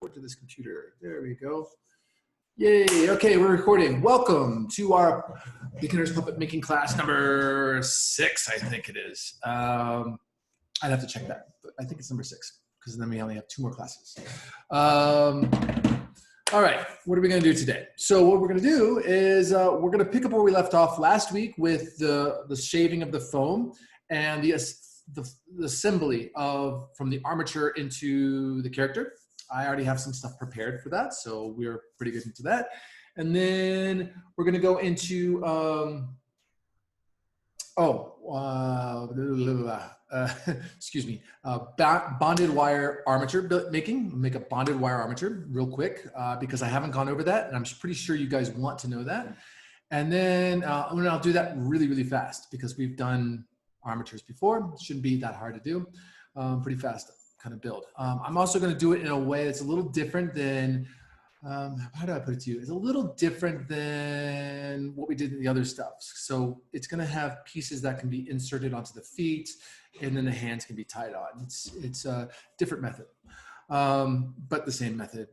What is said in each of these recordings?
report to this computer. There we go. Yay, okay, we're recording. Welcome to our beginner's puppet making class number 6, I think it is. I'd have to check that, but I think it's number 6 because then we only have 2 more classes. All right, what are we gonna do today? So what we're gonna do is we're gonna pick up where we left off last week with the shaving of the foam and the assembly of from the armature into the character. I already have some stuff prepared for that, so we're pretty good into that. And then we're gonna go into excuse me, bonded wire armature making. Make a bonded wire armature real quick because I haven't gone over that, and I'm pretty sure you guys want to know that. And then I'll do that really, really fast because we've done armatures before. It shouldn't be that hard to do. Pretty fast kind of build. I'm also going to do it in a way that's a little different than, how do I put it to you? It's a little different than what we did in the other stuff. So it's going to have pieces that can be inserted onto the feet, and then the hands can be tied on. It's a different method, but the same method.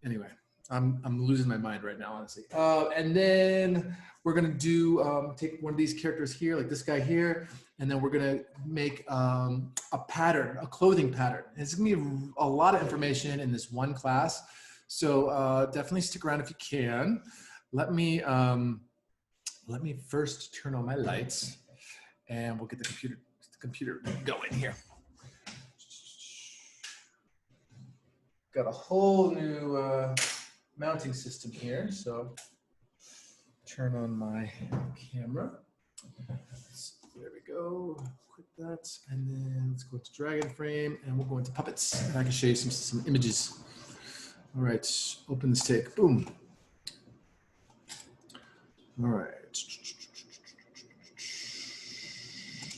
Anyway, I'm losing my mind right now, honestly. And then we're going to do, take one of these characters here, like this guy here, and then we're going to make a pattern, a clothing pattern. It's going to be a lot of information in this one class. So definitely stick around if you can. Let me first turn on my lights, and we'll get the computer going here. Got a whole new mounting system here. So turn on my camera. There we go. Quit that, and then let's go to Dragon Frame, and we'll go into puppets, and I can show you some images. All right, open this take. Boom. All right.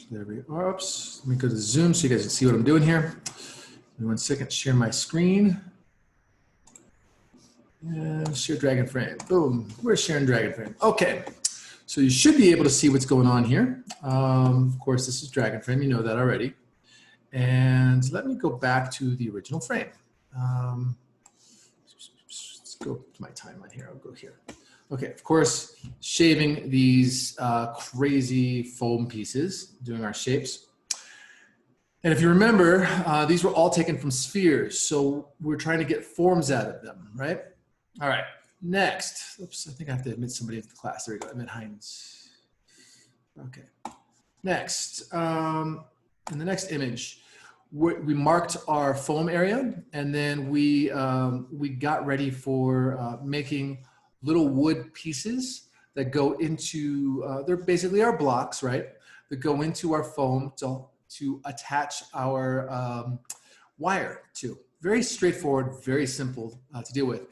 There we are. Oops. Let me go to Zoom so you guys can see what I'm doing here. Give me 1 second. Share my screen. And share Dragon Frame. Boom. We're sharing Dragon Frame. Okay. So you should be able to see what's going on here. Of course, this is Dragon Frame. You know that already. And let me go back to the original frame. Let's go to my timeline here. I'll go here. Okay, of course, shaving these crazy foam pieces, doing our shapes. And if you remember, these were all taken from spheres. So we're trying to get forms out of them, right? All right. Next, oops, I think I have to admit somebody into the class. There we go, admit Heinz. Okay. Next, in the next image, we marked our foam area, and then we got ready for making little wood pieces that go into, they're basically our blocks, right? That go into our foam to attach our wire to. Very straightforward, very simple to deal with.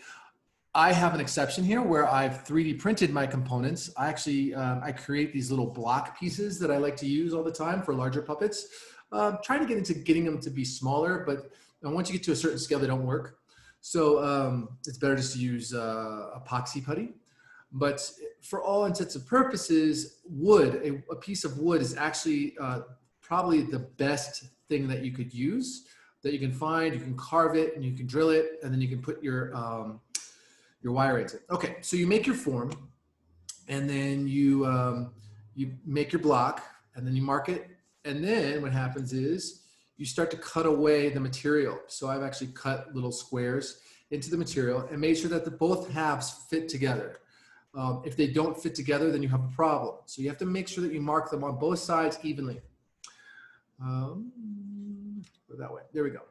I have an exception here where I've 3D printed my components. I actually, I create these little block pieces that I like to use all the time for larger puppets. Trying to get into getting them to be smaller, but once you get to a certain scale, they don't work. So it's better just to use epoxy putty. But for all intents and purposes, wood, a piece of wood is actually probably the best thing that you could use, that you can find. You can carve it and you can drill it, and then you can put your wire into it. Okay, so you make your form, and then you make your block, and then you mark it, and then what happens is you start to cut away the material. So I've actually cut little squares into the material and made sure that the both halves fit together. If they don't fit together, then you have a problem. So you have to make sure that you mark them on both sides evenly. Go that way. There we go.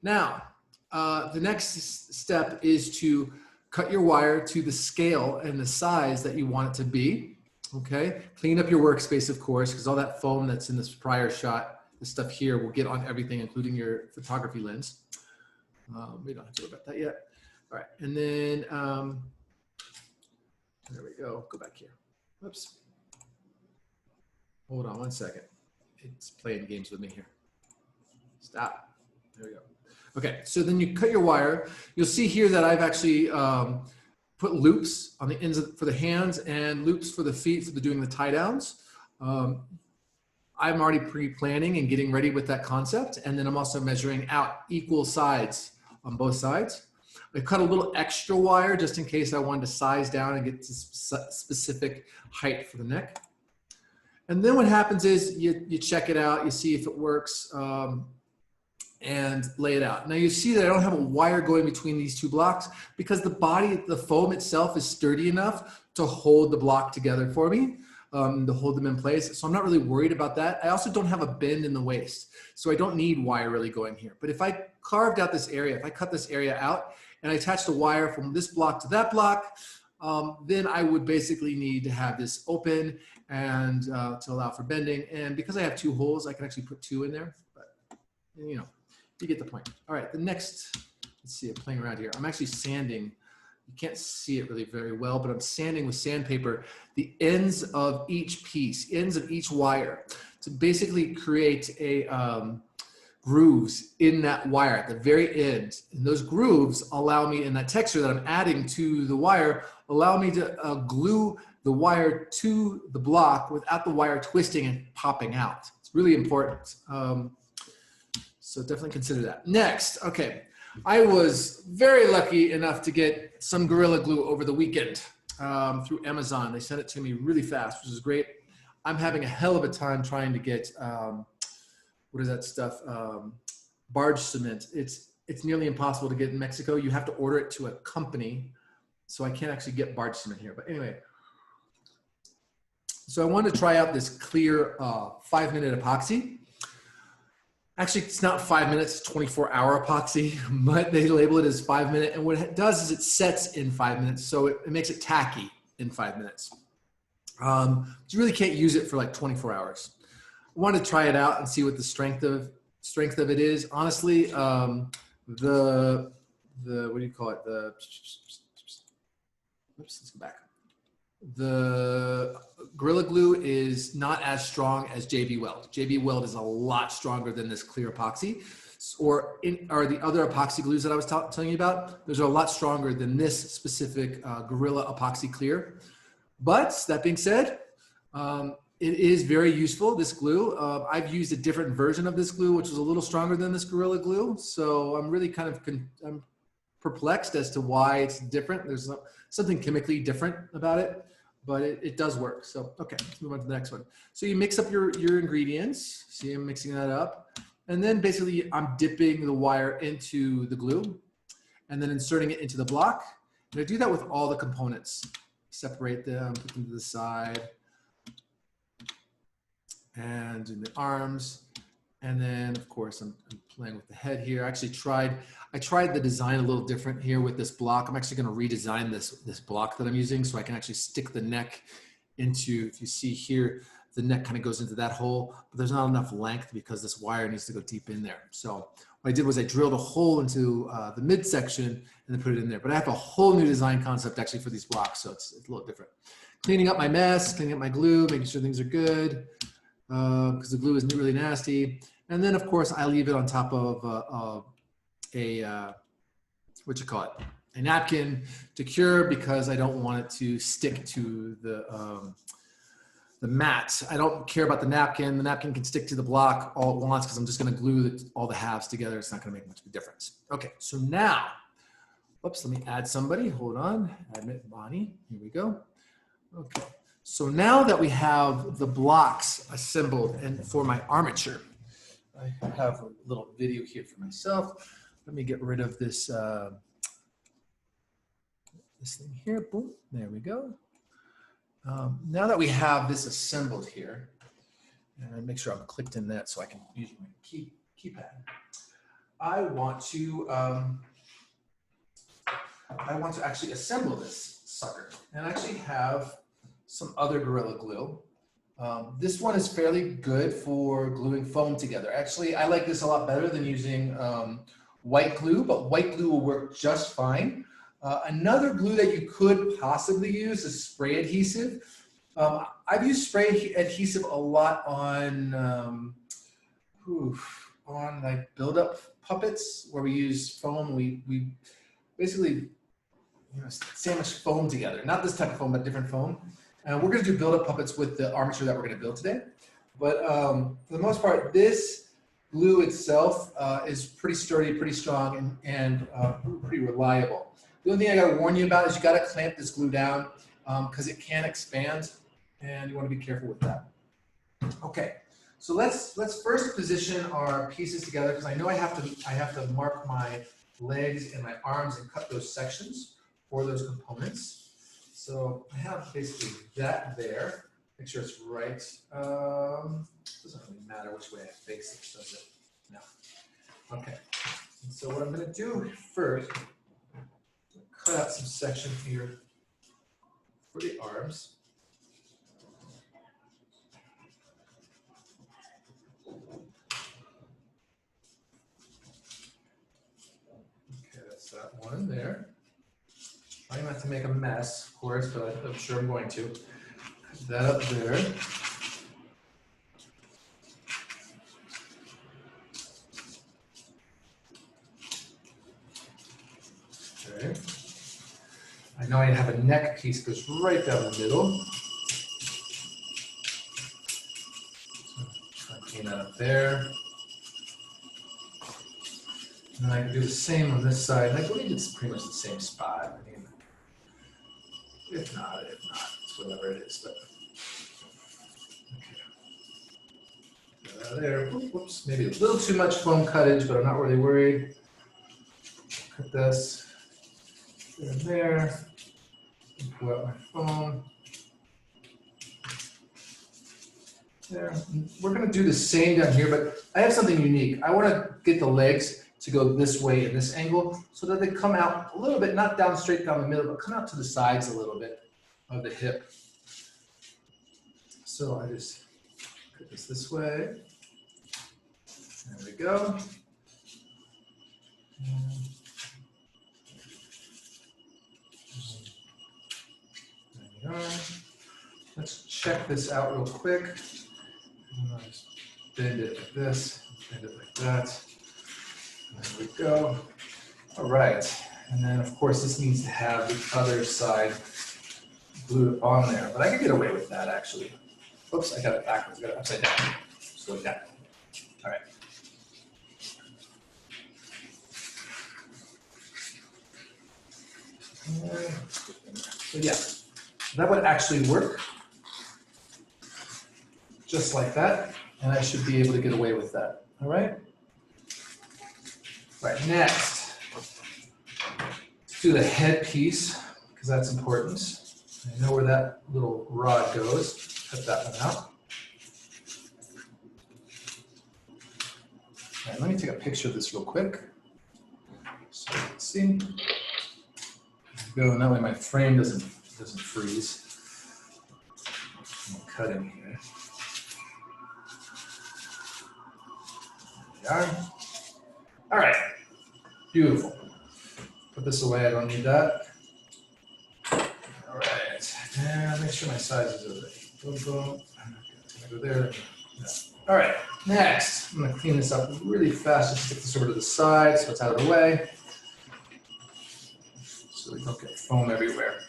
Now, the next step is to cut your wire to the scale and the size that you want it to be, okay? Clean up your workspace, of course, because all that foam that's in this prior shot, this stuff here will get on everything, including your photography lens. We don't have to worry about that yet. All right, and then, there we go, go back here. Oops. Hold on 1 second. It's playing games with me here. Stop, there we go. Okay, so then you cut your wire. You'll see here that I've actually put loops on the ends for the hands and loops for the feet for doing the tie downs. I'm already pre-planning and getting ready with that concept. And then I'm also measuring out equal sides on both sides. I cut a little extra wire just in case I wanted to size down and get to specific height for the neck. And then what happens is you check it out, you see if it works, and lay it out. Now you see that I don't have a wire going between these two blocks because the body, the foam itself is sturdy enough to hold the block together for me, to hold them in place. So I'm not really worried about that. I also don't have a bend in the waist, so I don't need wire really going here. But if I carved out this area, if I cut this area out and I attached a wire from this block to that block, then I would basically need to have this open and to allow for bending. And because I have two holes, I can actually put two in there, but you know, you get the point. All right, the next, let's see, I'm playing around here. I'm actually sanding. You can't see it really very well, but I'm sanding with sandpaper the ends of each piece, ends of each wire, to basically create a grooves in that wire at the very end. And those grooves allow me, and that texture that I'm adding to the wire, allow me to glue the wire to the block without the wire twisting and popping out. It's really important. So definitely consider that. Next, okay. I was very lucky enough to get some Gorilla Glue over the weekend through Amazon. They sent it to me really fast, which is great. I'm having a hell of a time trying to get, what is that stuff? Barge cement. It's nearly impossible to get in Mexico. You have to order it to a company. So I can't actually get barge cement here. But anyway, so I wanted to try out this clear 5-minute epoxy. Actually, it's not 5 minutes, it's 24-hour epoxy, but they label it as 5 minute. And what it does is it sets in 5 minutes, so it makes it tacky in 5 minutes. You really can't use it for like 24 hours. I wanted to try it out and see what the strength of it is. Honestly, what do you call it? Let's go back. The Gorilla Glue is not as strong as JB Weld. JB Weld is a lot stronger than this clear epoxy, or the other epoxy glues that I was telling you about. Those are a lot stronger than this specific Gorilla Epoxy Clear. But that being said, it is very useful, this glue. I've used a different version of this glue, which is a little stronger than this Gorilla Glue. So I'm really kind of I'm perplexed as to why it's different. There's something chemically different about it, but it does work. So, okay, let's move on to the next one. So you mix up your ingredients. See, I'm mixing that up. And then basically I'm dipping the wire into the glue and then inserting it into the block. And I do that with all the components. Separate them, put them to the side, and in the arms. And then of course I'm playing with the head here. I tried the design a little different here with this block. I'm actually going to redesign this block that I'm using so I can actually stick the neck into, if you see here, the neck kind of goes into that hole, but there's not enough length because this wire needs to go deep in there. So what I did was I drilled a hole into the midsection and then put it in there. But I have a whole new design concept actually for these blocks, so it's a little different. Cleaning up my mess, cleaning up my glue, making sure things are good, because the glue is really nasty. And then of course I leave it on top of a napkin to cure, because I don't want it to stick to the mat. I don't care about the napkin. The napkin can stick to the block all at once because I'm just going to glue all the halves together. It's not going to make much of a difference. Okay, so now, oops, let me add somebody. Hold on. Admit Bonnie. Here we go. Okay, so now that we have the blocks assembled and for my armature, I have a little video here for myself. Let me get rid of this, this thing here. Boom. There we go. Now that we have this assembled here, and make sure I'm clicked in that so I can use my keypad, I want to actually assemble this sucker. And I actually have some other Gorilla Glue. This one is fairly good for gluing foam together. Actually, I like this a lot better than using white glue, but white glue will work just fine. Another glue that you could possibly use is spray adhesive. I've used spray adhesive a lot on like build-up puppets where we use foam. We basically sandwich foam together. Not this type of foam, but different foam. We're going to do build-up puppets with the armature that we're going to build today. But for the most part, this glue itself is pretty sturdy, pretty strong, and pretty reliable. The only thing I gotta warn you about is you gotta clamp this glue down because it can expand, and you wanna be careful with that. Okay, so let's first position our pieces together because I know I have to mark my legs and my arms and cut those sections for those components. So I have basically that there. Make sure it's right. Doesn't really matter which way I face it, does it? No. Okay. And so what I'm going to do first, cut out some section here for the arms. Okay, that's that one there. I'm going to have to make a mess, of course, but I'm sure I'm going to. Put that up there. Okay. I know I have a neck piece that goes right down the middle. So clean that up there. And then I can do the same on this side. And I believe it's pretty much the same spot. I mean, if not, it's whatever it is. But okay. Get that out of there. Whoops, maybe a little too much foam cuttage, but I'm not really worried. Cut this there and there. And pull out my foam. There. And we're going to do the same down here, but I have something unique. I want to get the legs to go this way in this angle so that they come out a little bit, not down straight down the middle, but come out to the sides a little bit of the hip. So I just put this way. There we go. There we are. Let's check this out real quick. I'll just bend it like this, bend it like that. There we go. All right. And then, of course, this needs to have the other side glued on there. But I can get away with that, actually. Oops, I got it backwards. I got it upside down. Just like that. All right. So, yeah, that would actually work. Just like that. And I should be able to get away with that. All right. Right, next, let's do the head piece, because that's important. I know where that little rod goes. Cut that one out. All right, let me take a picture of this real quick. So you can see. There we go, and that way my frame doesn't freeze. I'm cutting here. There we are. All right, beautiful. Put this away, I don't need that. All right, and make sure my size is okay. Boom, boom. I'm gonna go there. No. All right, next, I'm gonna clean this up really fast. Just stick this over to the side so it's out of the way. So we don't get foam everywhere.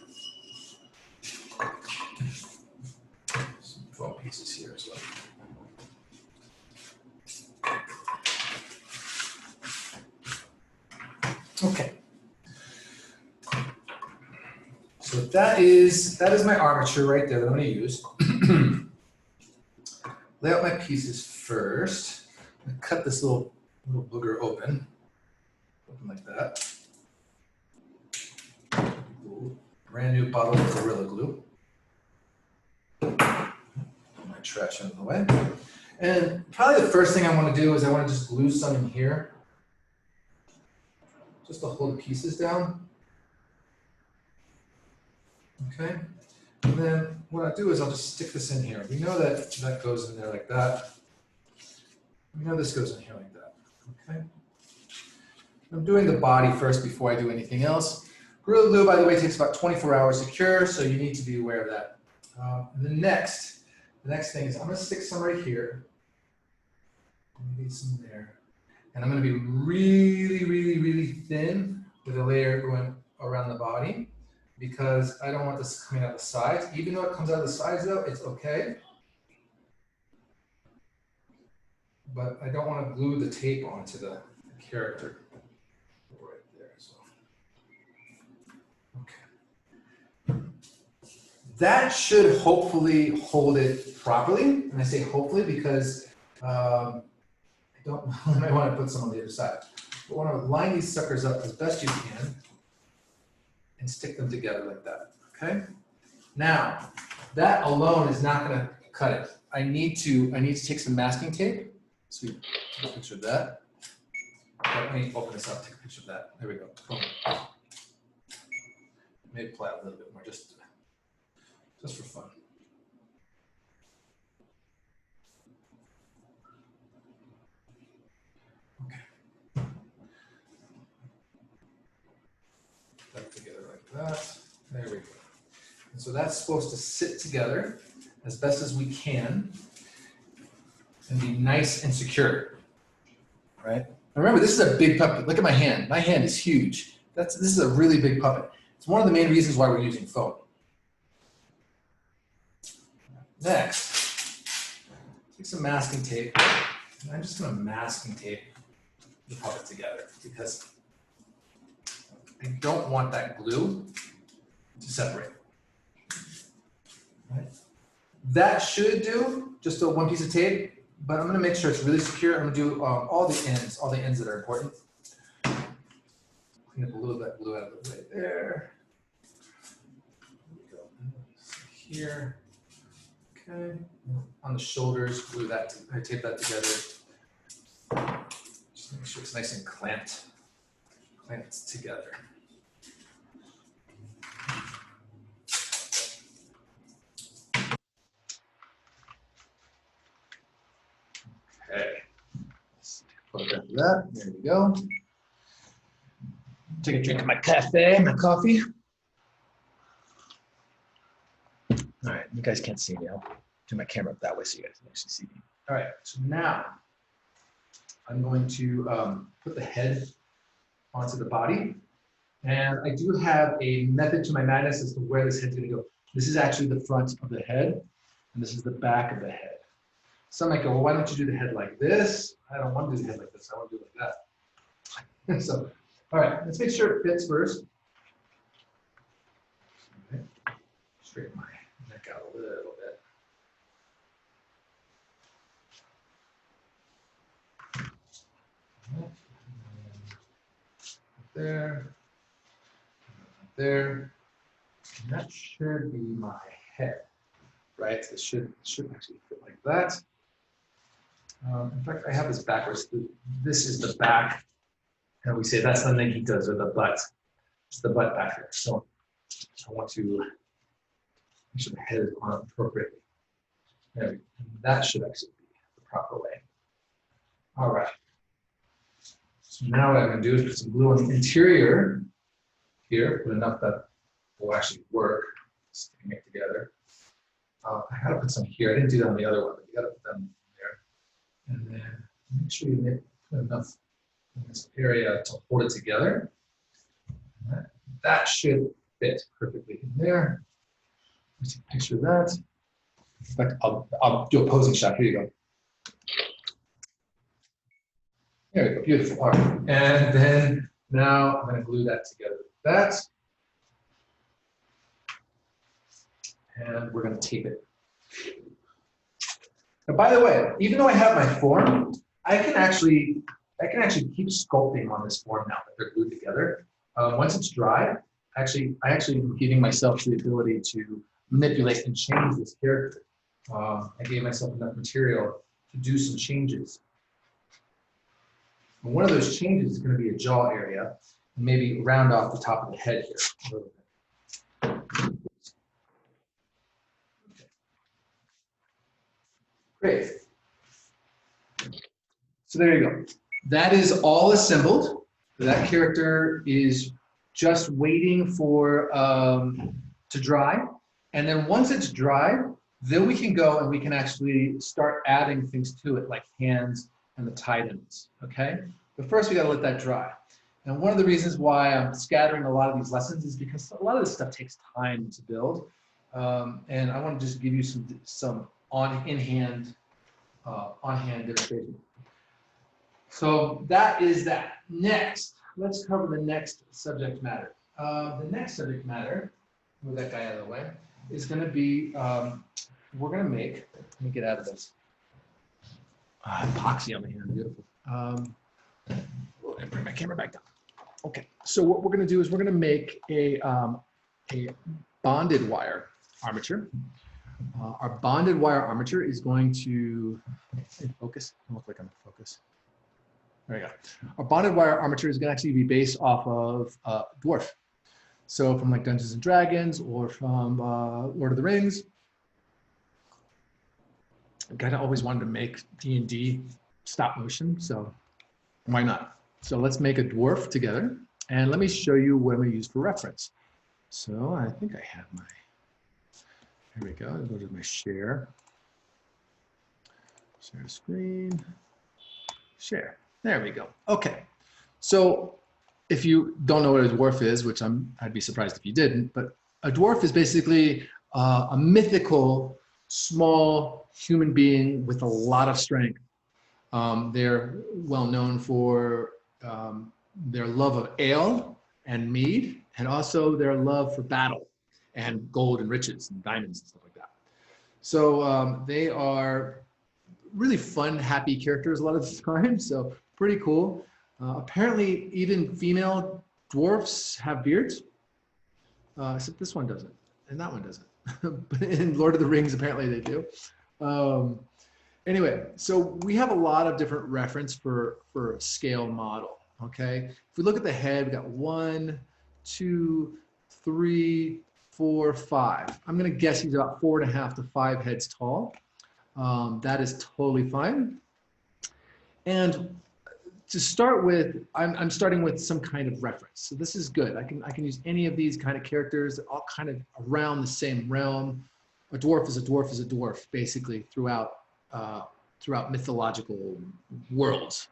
Some foam pieces here as well. Okay. So that is my armature right there that I'm going to use. Lay out my pieces first. I'm going to cut this little booger open like that. Ooh, brand new bottle of Gorilla Glue. Put my trash out of the way. And probably the first thing I want to do is I want to just glue some in here, just to hold the pieces down. Okay, and then what I do is I'll just stick this in here. We know that that goes in there like that. We know this goes in here like that. Okay. I'm doing the body first before I do anything else. Gorilla Glue, by the way, takes about 24 hours to cure, so you need to be aware of that. And the next thing is I'm going to stick some right here. Maybe some there. And I'm going to be really, really, really thin with a layer going around the body, because I don't want this coming out the sides. Even though it comes out the sides though, it's okay. but I don't want to glue the tape onto the character right there. So, okay. That should hopefully hold it properly. And I say hopefully because I don't know, I might want to put some on the other side. But want to line these suckers up as best you can and stick them together like that, okay? Now, that alone is not going to cut it. I need to take some masking tape. So we take a picture of that. Let me open this up, take a picture of that. There we go. Boom. Maybe apply a little bit more, just for fun. Okay. Put that together like that. There we go. And so that's supposed to sit together as best as we can and be nice and secure, right? Remember, this is a big puppet. Look at my hand. My hand is huge. This is a really big puppet. It's one of the main reasons why we're using foam. Next, take some masking tape. And I'm just going to masking tape the puppet together because I don't want that glue to separate. Right. That should do just one piece of tape. But I'm going to make sure it's really secure. I'm going to do all the ends that are important. Clean up a little bit of glue out of the way there. Here. Okay. On the shoulders, glue that. I tape that together. Just make sure it's nice and clamped together. Okay, photograph of that. There we go. Take a drink of my cafe, my coffee. All right, you guys can't see me. I'll turn my camera up that way so you guys can actually see me. All right, so now I'm going to put the head onto the body. And I do have a method to my madness as to where this head's gonna go. This is actually the front of the head, and this is the back of the head. Some might go, well, why don't you do the head like this? I don't want to do the head like this. I want to do it like that. So, all right, let's make sure it fits first. Okay. Straighten my neck out a little bit. There. There. And that should be my head, right? It should actually fit like that. In fact, I have this backwards. This is the back, and we say that's the nahitas, or the butt. It's the butt back here. So I want to make sure the head is on appropriately. There we go. That should actually be the proper way. All right. So now what I'm going to do is put some glue on the interior here, put enough that will actually work, sticking it together. I got to put some here. I didn't do that on the other one, but you got to put them there. And then make sure you put enough in this area to hold it together. That should fit perfectly in there. Let's take a picture of that. In fact, I'll do a posing shot. Here you go. There we go. Beautiful. All right. And then now I'm going to glue that together with that. And we're going to tape it. Now, by the way, even though I have my form, I can actually keep sculpting on this form now that they're glued together. Once it's dry, I actually am giving myself the ability to manipulate and change this character. I gave myself enough material to do some changes. And one of those changes is going to be a jaw area, and maybe round off the top of the head here a little bit. Great. So there you go. That is all assembled. That character is just waiting for to dry. And then once it's dry, then we can go and we can actually start adding things to it, like hands and the tight ends, okay? But first we gotta let that dry. And one of the reasons why I'm scattering a lot of these lessons is because a lot of this stuff takes time to build. And I wanna just give you some in-hand demonstration. So that is that. Next, let's cover the next subject matter. The next subject matter, move that guy out of the way, is going to be, we're going to make, let me get out of this. Epoxy on the hand, beautiful. Bring my camera back down. Okay, so what we're going to do is we're going to make a bonded wire armature. Our bonded wire armature is going to focus. I look like I'm in focus. There we go. Our bonded wire armature is going to actually be based off of Dwarf. So from like Dungeons and Dragons or from Lord of the Rings. I kind of always wanted to make D&D stop motion, so why not? So let's make a dwarf together, and let me show you what I'm going to use for reference. So I think I have my, here we go, I'll go to my share screen, share, there we go. Okay, so if you don't know what a dwarf is, which I'd be surprised if you didn't, but a dwarf is basically a mythical, small human being with a lot of strength. They're well known for their love of ale and mead, and also their love for battle and gold and riches and diamonds and stuff like that. So they are really fun, happy characters a lot of the time, so pretty cool. Apparently, even female dwarfs have beards, except this one doesn't, and that one doesn't. But in Lord of the Rings, apparently they do. Anyway, so we have a lot of different reference for a scale model, okay? If we look at the head, we got 1, 2, 3, 4, 5. I'm gonna guess he's about 4.5 to 5 heads tall. That is totally fine. And to start with, I'm starting with some kind of reference. So this is good. I can use any of these kind of characters, all kind of around the same realm. A dwarf is a dwarf is a dwarf, basically throughout mythological worlds.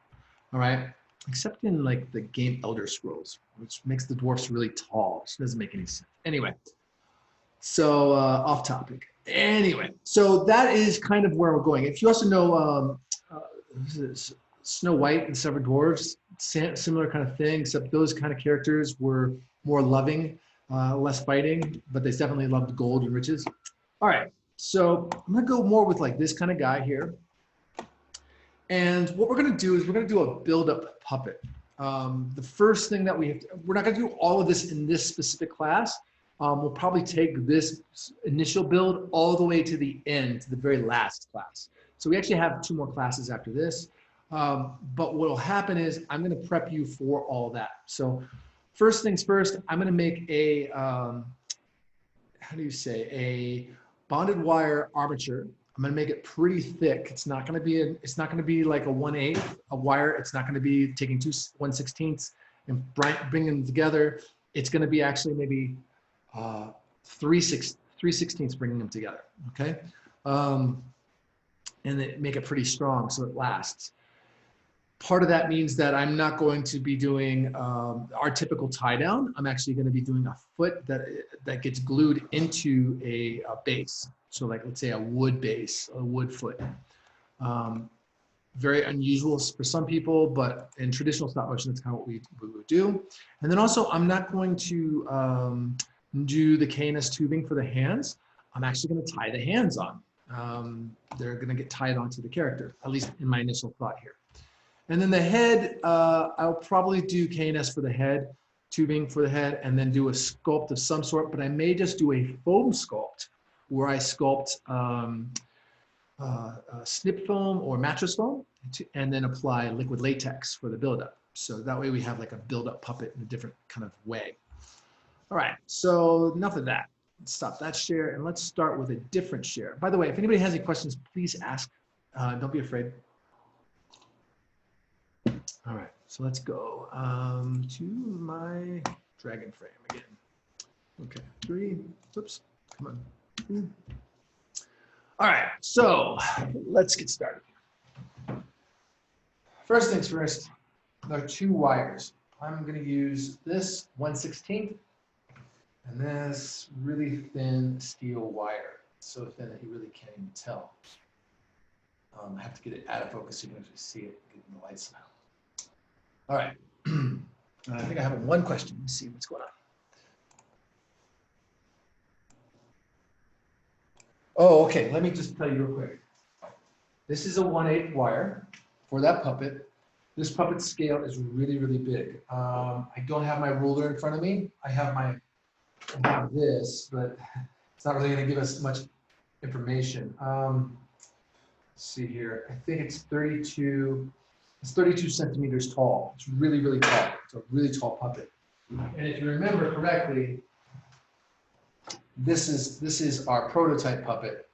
All right, except in like the game Elder Scrolls, which makes the dwarfs really tall, which doesn't make any sense. Anyway, so off topic. Anyway, so that is kind of where we're going. If you also know Snow White and the Seven Dwarfs, similar kind of thing, except those kind of characters were more loving, less fighting, but they definitely loved gold and riches. All right, so I'm gonna go more with like this kind of guy here. And what we're gonna do is we're gonna do a build-up puppet. The first thing that we're not gonna do all of this in this specific class. We'll probably take this initial build all the way to the end, to the very last class. So we actually have 2 more classes after this. But what will happen is I'm going to prep you for all that. So first things first, I'm going to make a, how do you say, a bonded wire armature. I'm going to make it pretty thick. It's not going to be like a 1/8 a wire. It's not going to be taking 2 1/16 and bringing them together. It's going to be actually maybe 3/16 bringing them together. Okay. And then make it pretty strong so it lasts. Part of that means that I'm not going to be doing our typical tie down. I'm actually going to be doing a foot that gets glued into a base. So like, let's say a wood base, a wood foot. Very unusual for some people, but in traditional stop motion, that's kind of what we would do. And then also, I'm not going to do the KNS tubing for the hands. I'm actually going to tie the hands on. They're going to get tied onto the character, at least in my initial thought here. And then the head, I'll probably do KNS for the head, tubing for the head, and then do a sculpt of some sort, but I may just do a foam sculpt where I sculpt snip foam or mattress foam and then apply liquid latex for the buildup. So that way we have like a buildup puppet in a different kind of way. All right, so enough of that. Let's stop that share and let's start with a different share. By the way, if anybody has any questions, please ask. Don't be afraid. All right, so let's go to my dragon frame again. Okay, 3, oops, come on. 3. All right, so let's get started. First things first, there are 2 wires. I'm gonna use this 1/16 and this really thin steel wire. So thin that you really can't even tell. I have to get it out of focus so you can actually see it, get in the light somehow. All right. I think I have one question. Let's see what's going on. Oh, okay. Let me just tell you real quick. This is a 1/8 wire for that puppet. This puppet scale is really, really big. I don't have my ruler in front of me. I have this, but it's not really going to give us much information. Let's see here. I think it's 32. It's 32 centimeters tall. It's really, really tall. It's a really tall puppet. And if you remember correctly, this is our prototype puppet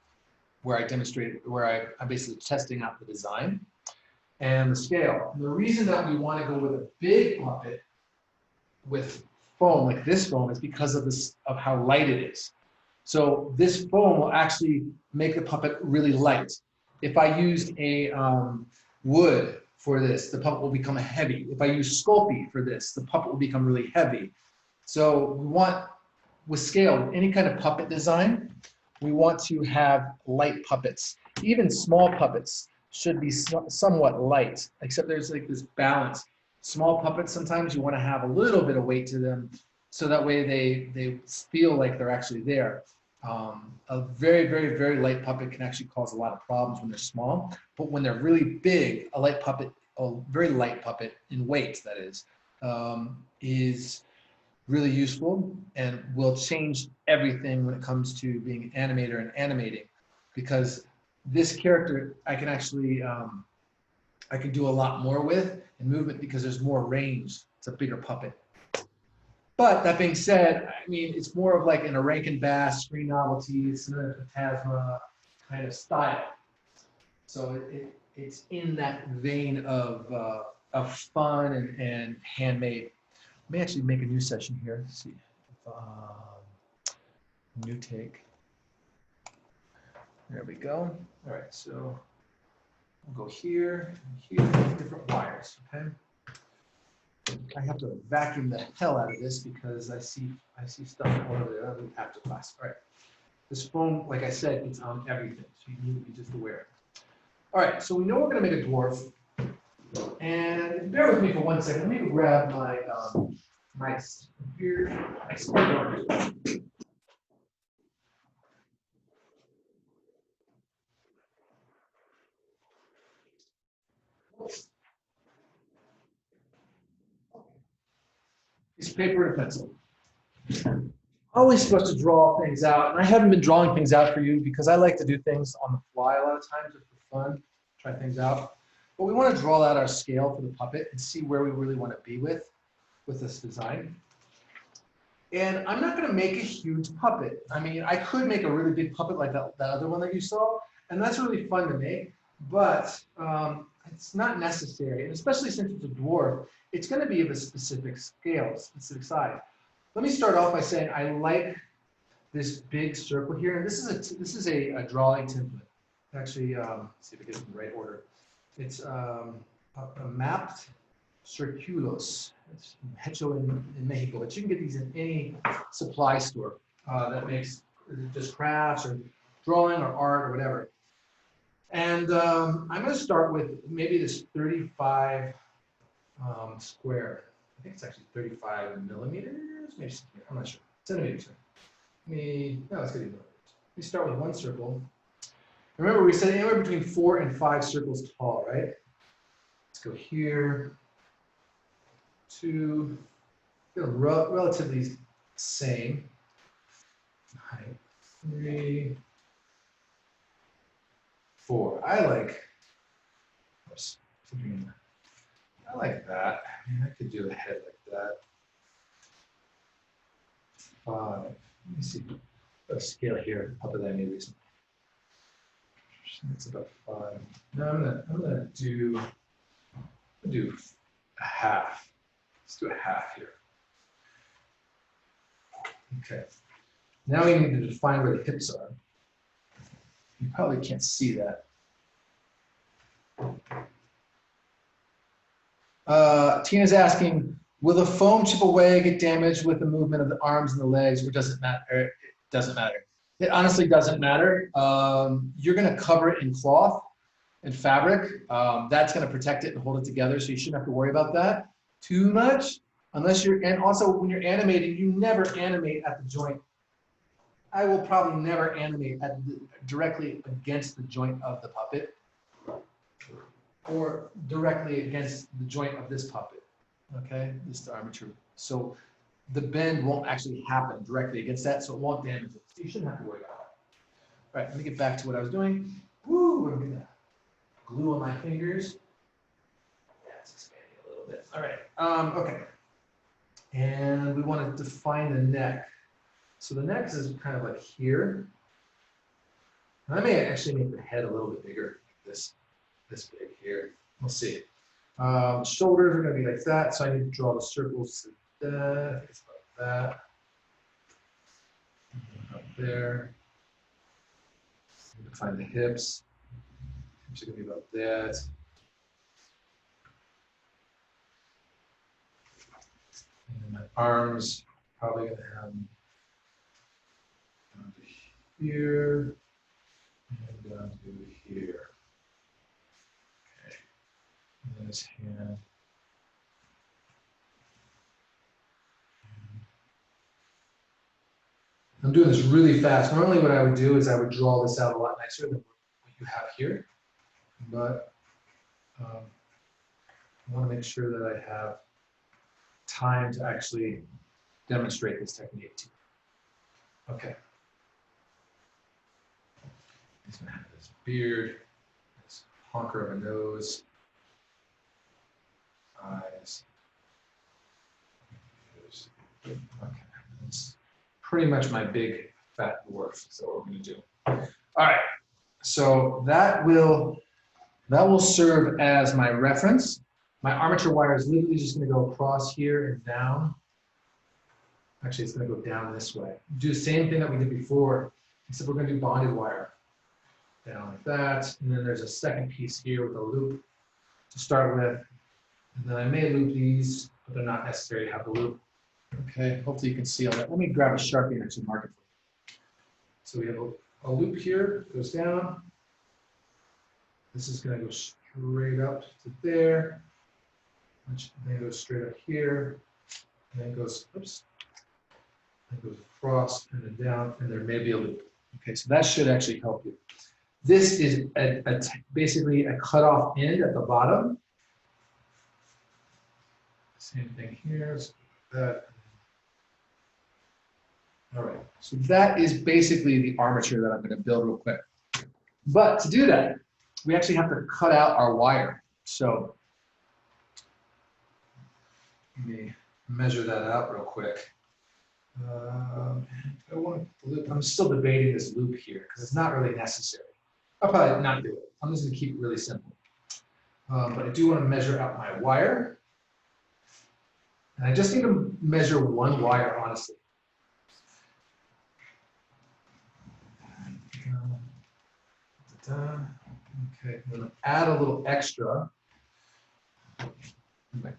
where I demonstrated, where I'm basically testing out the design and the scale. And the reason that we want to go with a big puppet with foam like this foam is because of how light it is. So this foam will actually make the puppet really light. If I used a wood for this, the puppet will become heavy. If I use Sculpey for this, the puppet will become really heavy. So we want, with scale, any kind of puppet design, we want to have light puppets. Even small puppets should be somewhat light, except there's like this balance. Small puppets, sometimes you want to have a little bit of weight to them, so that way they feel like they're actually there. A very, very, very light puppet can actually cause a lot of problems when they're small, but when they're really big, a light puppet, a very light puppet in weight, that is really useful and will change everything when it comes to being an animator and animating, because this character I can actually I can do a lot more with in movement because there's more range. It's a bigger puppet. But that being said, I mean, it's more of like an Rankin Bass, Screen Novelties, Phantasma kind of style. So it's in that vein of fun and handmade. Let me actually make a new session here. Let's see. New take. There we go. All right, so we'll go here, different wires, okay? I have to vacuum the hell out of this because I see stuff all over there after class. All right, this foam, like I said, it's on everything, so you need to be just aware. All right, so we know we're going to make a dwarf, and bear with me for 1 second. Let me grab my my screwdriver. Piece of paper and a pencil. Always supposed to draw things out, and I haven't been drawing things out for you because I like to do things on the fly a lot of times just for fun, try things out. But we want to draw out our scale for the puppet and see where we really want to be with this design. And I'm not going to make a huge puppet. I mean, I could make a really big puppet like that other one that you saw, and that's really fun to make, but it's not necessary. And especially since it's a dwarf, it's going to be of a specific scale, specific size. Let me start off by saying I like this big circle here. And this is a drawing template. Actually, let's see if I get it in the right order. It's a mapped circulos. It's hecho in Mexico, but you can get these in any supply store that makes just crafts or drawing or art or whatever. And I'm going to start with maybe this 35 square. I think it's actually 35 millimeters, maybe I'm not sure. Centimeters. No, it's going to be millimeters. Let me start with one circle. Remember, we said anywhere between 4 and 5 circles tall, right? Let's go here. 2, relatively same. Height. 3, 4. I like that. I mean, I could do a head like that. 5. Let me see. A scale here. Up that I made recently. It's about 5. Now I'm gonna do a half. Let's do a half here. Okay. Now we need to define where the hips are. You probably can't see that. Tina's asking, will the foam chip away, get damaged with the movement of the arms and the legs, or does it matter? It doesn't matter. It honestly doesn't matter. You're going to cover it in cloth and fabric. That's going to protect it and hold it together, so you shouldn't have to worry about that. too much, unless you're, and also when you're animating, you never animate at the joint. I will probably never animate directly against the joint of the puppet or directly against the joint of this puppet, okay? This is the armature. So the bend won't actually happen directly against that, so it won't damage it. So you shouldn't have to worry about that. All right, let me get back to what I was doing. Woo, I'm gonna glue on my fingers. Yeah, it's expanding a little bit. All right, okay. And we want to define the neck. So the neck is kind of like here. And I may actually make the head a little bit bigger, this big here. We'll see. Shoulders are going to be like that, so I need to draw the circles to that. I think it's about that. Up there. Define the hips. Hips are going to be about that. And my arms probably going to have down to here and down to here. Okay. And then his hand. I'm doing this really fast. Normally what I would do is I would draw this out a lot nicer than what you have here. But I want to make sure that I have time to actually demonstrate this technique to you. Okay. He's going to have this beard, this honker of a nose, eyes. Okay. That's pretty much my big fat dwarf. So what we're going to do. All right. So that will serve as my reference. My armature wire is literally just going to go across here and down. Actually, it's going to go down this way. Do the same thing that we did before, except we're going to do bonded wire. Down like that. And then there's a second piece here with a loop to start with. And then I may loop these, but they're not necessary to have the loop. Okay, hopefully you can see all that. Let me grab a Sharpie and actually mark it for you. So we have a loop here, goes down. This is going to go straight up to there, which then goes straight up here, and then goes, oops, and goes across and then down, and there may be a loop. Okay, so that should actually help you. This is basically a cutoff end at the bottom. Same thing here, so that. All right, so that is basically the armature that I'm going to build real quick. But to do that, we actually have to cut out our wire. So let me measure that out real quick. I want to loop. I'm still debating this loop here because it's not really necessary. I'll probably not do it. I'm just going to keep it really simple. But I do want to measure out my wire. And I just need to measure one wire, honestly. Okay, I'm going to add a little extra. There it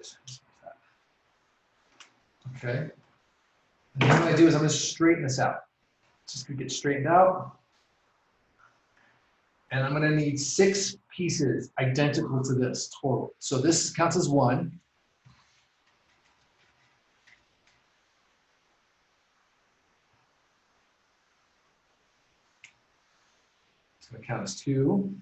is. Okay. And then what I do is I'm going to straighten this out. It's just going to get straightened out. And I'm going to need 6 pieces identical to this total. So this counts as 1. It's going to count as 2.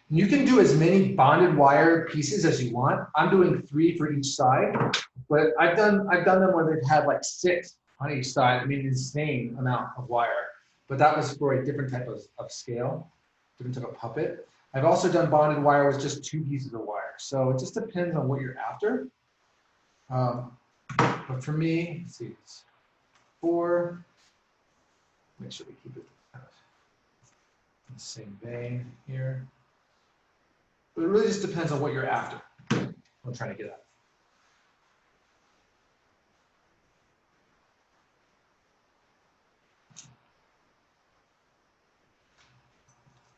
You can do as many bonded wire pieces as you want. I'm doing 3 for each side, but I've done them where they've had like 6 on each side. I mean, an insane amount of wire, but that was for a different type of scale, different type of puppet. I've also done bonded wire with just 2 pieces of wire. So it just depends on what you're after. But for me, let's see, it's 4. Make sure we keep it kind of in the same vein here. But it really just depends on what you're after. I'm trying to get at.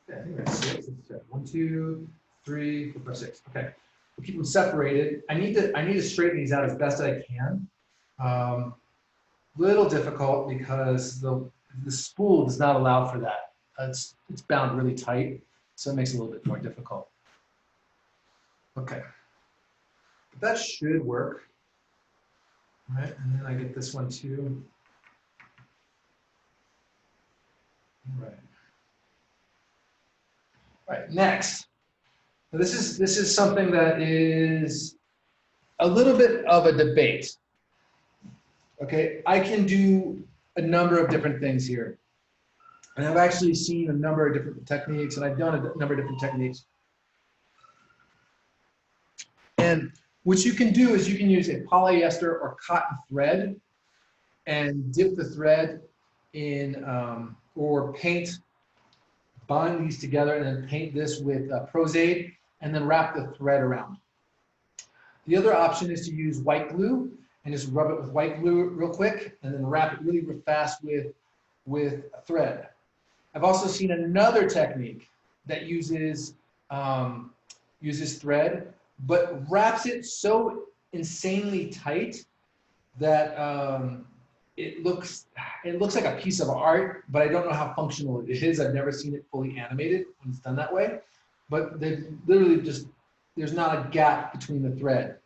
Yeah, I think that's 6. 1, 2, 3, 4, 5, 6. Okay, we'll keep them separated. I need to straighten these out as best I can. Little difficult because The spool does not allow for that. It's bound really tight, so it makes it a little bit more difficult. Okay, but that should work. All right, and then I get this one too. All right. All right, next. So this is something that is a little bit of a debate. Okay, I can do a number of different things here. And I've actually seen a number of different techniques, and I've done a number of different techniques. And what you can do is you can use a polyester or cotton thread and dip the thread in, or paint, bind these together and then paint this with Pros-Aide and then wrap the thread around. The other option is to use white glue and just rub it with white glue real quick and then wrap it really fast with a thread. I've also seen another technique that uses thread, but wraps it so insanely tight that it looks like a piece of art, but I don't know how functional it is. I've never seen it fully animated when it's done that way. But they literally just, there's not a gap between the thread.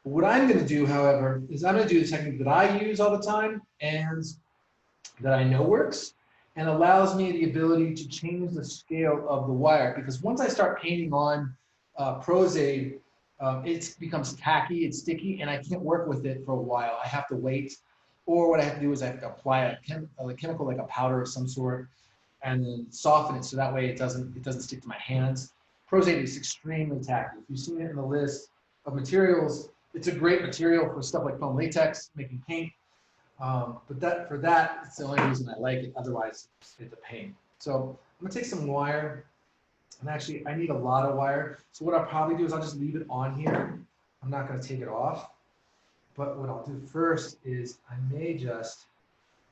What I'm gonna do, however, is I'm gonna do the technique that I use all the time and that I know works and allows me the ability to change the scale of the wire. Because once I start painting on Pros-Aide, it becomes tacky, it's sticky, and I can't work with it for a while. I have to wait. Or what I have to do is I have to apply a chemical like a powder of some sort and then soften it so that way it doesn't stick to my hands. Pros-Aide is extremely tacky. If you've seen it in the list of materials, it's a great material for stuff like foam latex, making paint. But for that, it's the only reason I like it. Otherwise, it's a pain. So I'm gonna take some wire, and actually I need a lot of wire. So what I'll probably do is I'll just leave it on here. I'm not gonna take it off. But what I'll do first is I may just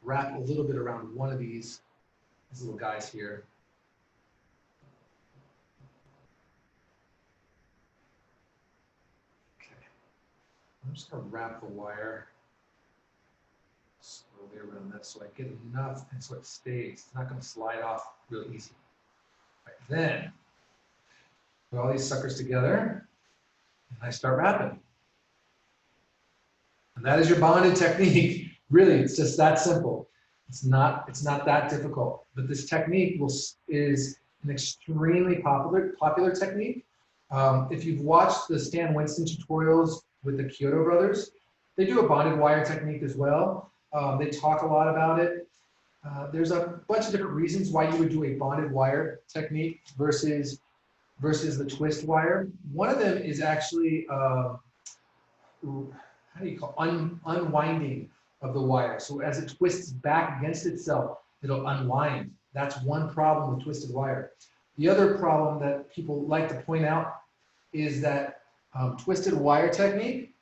wrap a little bit around one of these little guys here. Okay, I'm just gonna wrap the wire slowly around this so I get enough and so it stays. It's not gonna slide off real easy. Right, then, put all these suckers together and I start wrapping. And that is your bonded technique. Really, it's just that simple. It's not that difficult. But this technique is an extremely popular technique. If you've watched the Stan Winston tutorials with the Kyoto brothers, they do a bonded wire technique as well. They talk a lot about it. There's a bunch of different reasons why you would do a bonded wire technique versus the twist wire. One of them is actually how do you call unwinding of the wire. So as it twists back against itself, it'll unwind. That's one problem with twisted wire. The other problem that people like to point out is that twisted wire technique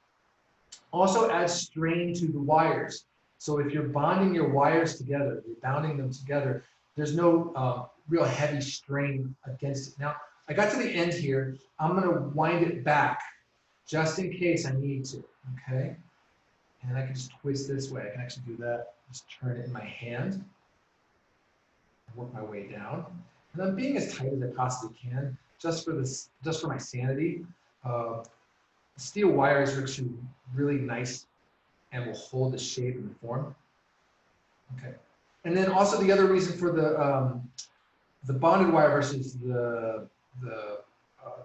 also adds strain to the wires. So if you're bonding your wires together, you're bounding them together, there's no real heavy strain against it. Now, I got to the end here. I'm gonna wind it back just in case I need to, okay? And I can just twist this way. I can actually do that. Just turn it in my hand and work my way down. And I'm being as tight as I possibly can, just for my sanity. Steel wire is actually really nice and will hold the shape and the form. Okay. And then also the other reason for the bonded wire versus the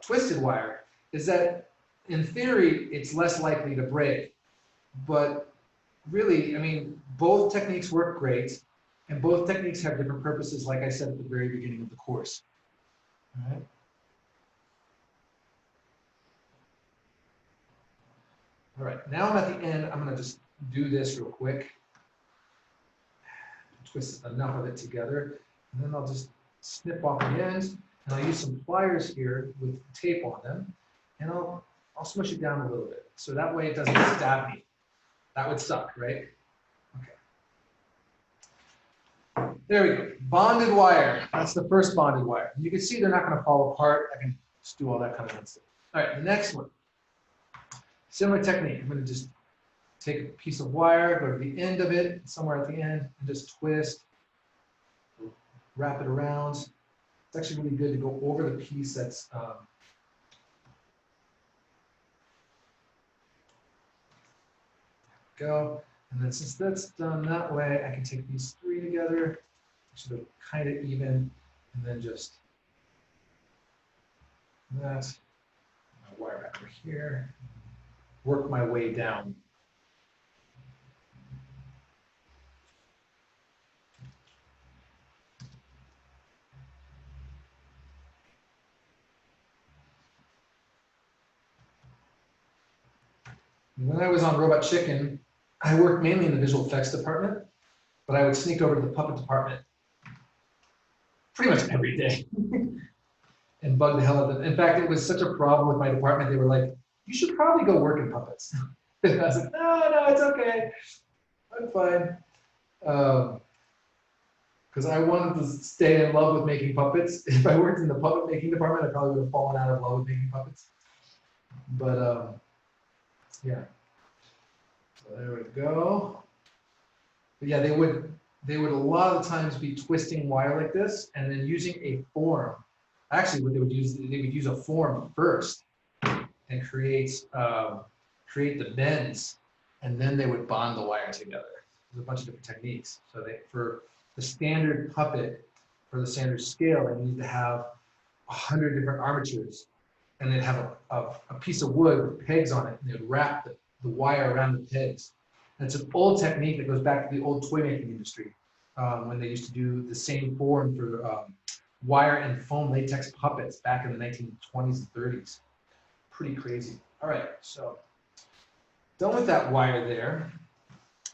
twisted wire is that in theory, it's less likely to break. But really, I mean, both techniques work great, and both techniques have different purposes, like I said at the very beginning of the course. All right. All right, now I'm at the end. I'm gonna just do this real quick. Twist enough of it together, and then I'll just snip off the ends, and I'll use some pliers here with tape on them, and I'll smush it down a little bit. So that way it doesn't stab me. That would suck, right? Okay. There we go. Bonded wire. That's the first bonded wire. You can see they're not going to fall apart. I can just do all that kind of stuff. All right, the next one. Similar technique. I'm going to just take a piece of wire, go to the end of it, somewhere at the end, and just twist wrap it around. It's actually really good to go over the piece that's go. And then since that's done that way, I can take these three together, so they're kind of even, and then just that, my wire back over here, work my way down. When I was on Robot Chicken, I worked mainly in the visual effects department, but I would sneak over to the puppet department pretty much every day and bug the hell out of them. In fact, it was such a problem with my department. They were like, "You should probably go work in puppets." And I was like, "No, it's okay. I'm fine." Because I wanted to stay in love with making puppets. If I worked in the puppet making department, I probably would have fallen out of love with making puppets. But yeah. So there we go. But yeah, they would a lot of the times be twisting wire like this and then using a form. Actually, what they would use a form first and create the bends, and then they would bond the wire together. There's a bunch of different techniques. So for the standard puppet, for the standard scale, they need to have 100 different armatures, and they'd have a piece of wood with pegs on it, and they'd wrap the wire around the pegs. And it's an old technique that goes back to the old toy making industry, when they used to do the same form for wire and foam latex puppets back in the 1920s and 30s. Pretty crazy. All right, so done with that wire there.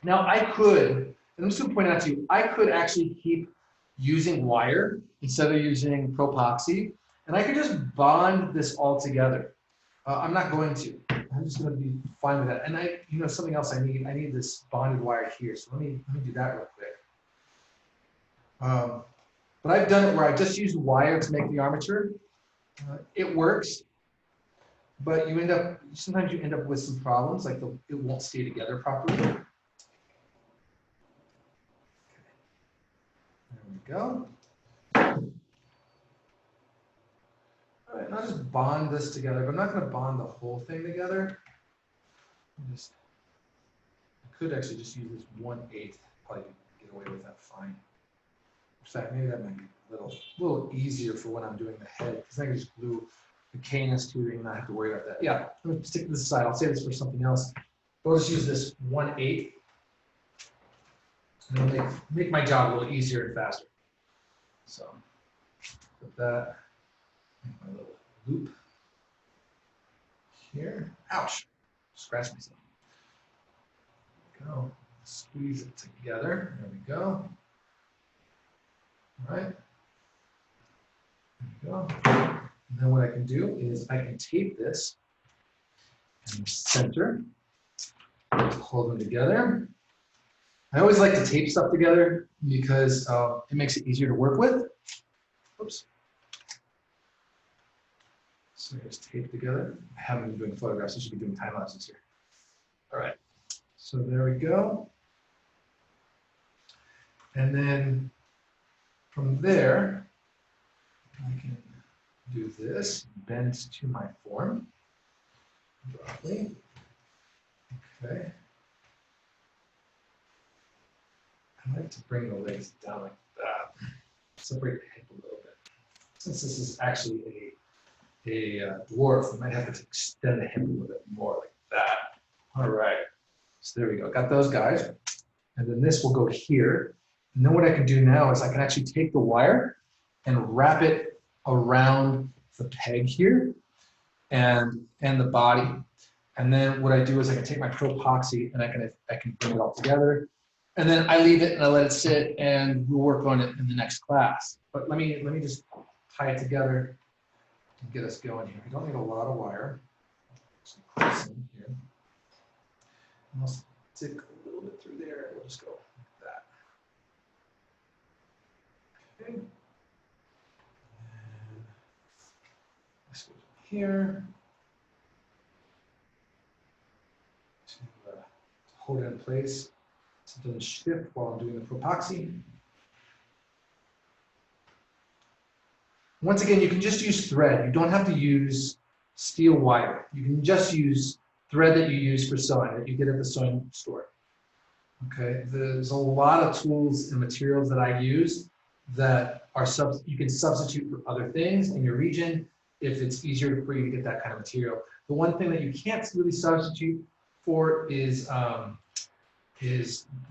Now I could, and I'm just gonna point out to you, I could actually keep using wire instead of using propoxy, and I could just bond this all together. I'm not going to. I'm just going to be fine with that. And something else I need this bonded wire here. So let me do that real quick. But I've done it where I just use wire to make the armature. It works, but sometimes you end up with some problems, like it won't stay together properly. There we go. All right, and I'll just bond this together, but I'm not going to bond the whole thing together. I could actually just use this 1/8, probably get away with that fine. In fact, maybe that might be a little easier for when I'm doing the head, because I can just glue the canis tubing and not have to worry about that. Yeah, I'm going to stick this aside. I'll save this for something else. But I'll just use this 1/8, and it'll make my job a little easier and faster. So put that, make my little loop here. Ouch, scratch myself. Go, squeeze it together. There we go. All right. There we go. And then what I can do is I can tape this in the center, hold them together. I always like to tape stuff together because it makes it easier to work with. Oops. So just tape together. I haven't been doing photographs. I should be doing time lapses here. All right. So there we go. And then from there, I can do this, bend to my form, roughly. Okay. I like to bring the legs down like that, separate the hip a little bit. Since this is actually a dwarf, I might have to extend the hip a little bit more like that. All right, so there we go. Got those guys. And then this will go here. And then what I can do now is I can actually take the wire and wrap it around the peg here and the body. And then what I do is I can take my propoxy and I can bring it all together. And then I leave it and I let it sit, and we'll work on it in the next class. But let me just tie it together and get us going here. We don't need a lot of wire. Some close in here. And I'll stick a little bit through there, and we'll just go like that. Okay. And this goes here to hold it in place so it doesn't shift while I'm doing the propoxy. Once again, you can just use thread. You don't have to use steel wire. You can just use thread that you use for sewing, that you get at the sewing store. Okay, there's a lot of tools and materials that I use that are you can substitute for other things in your region if it's easier for you to get that kind of material. The one thing that you can't really substitute for is the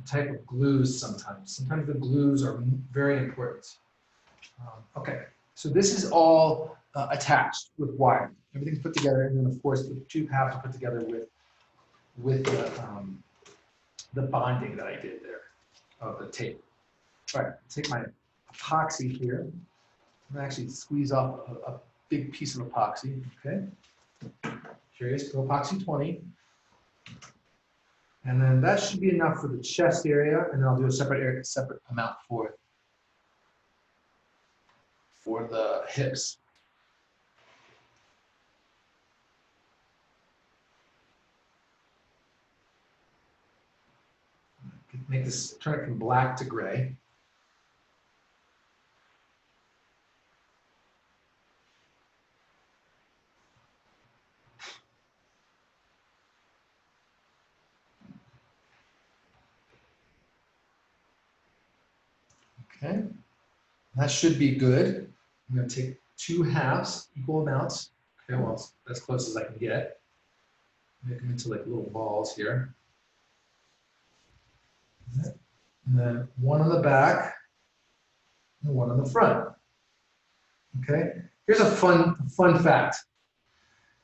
type of glues sometimes. Sometimes the glues are very important. Okay, so this is all attached with wire. Everything's put together, and then of course the tube halves are put together with the bonding that I did there of the tape. All right, take my epoxy here. I'm gonna actually squeeze off a big piece of epoxy, okay? Curious, epoxy 20. And then that should be enough for the chest area, and then I'll do a separate amount for the hips. Make this, turn it from black to gray. Okay, that should be good. I'm going to take 2 halves, equal amounts. Okay, well, it's as close as I can get. Make them into like little balls here. And then one on the back and one on the front. Okay, here's a fun fact.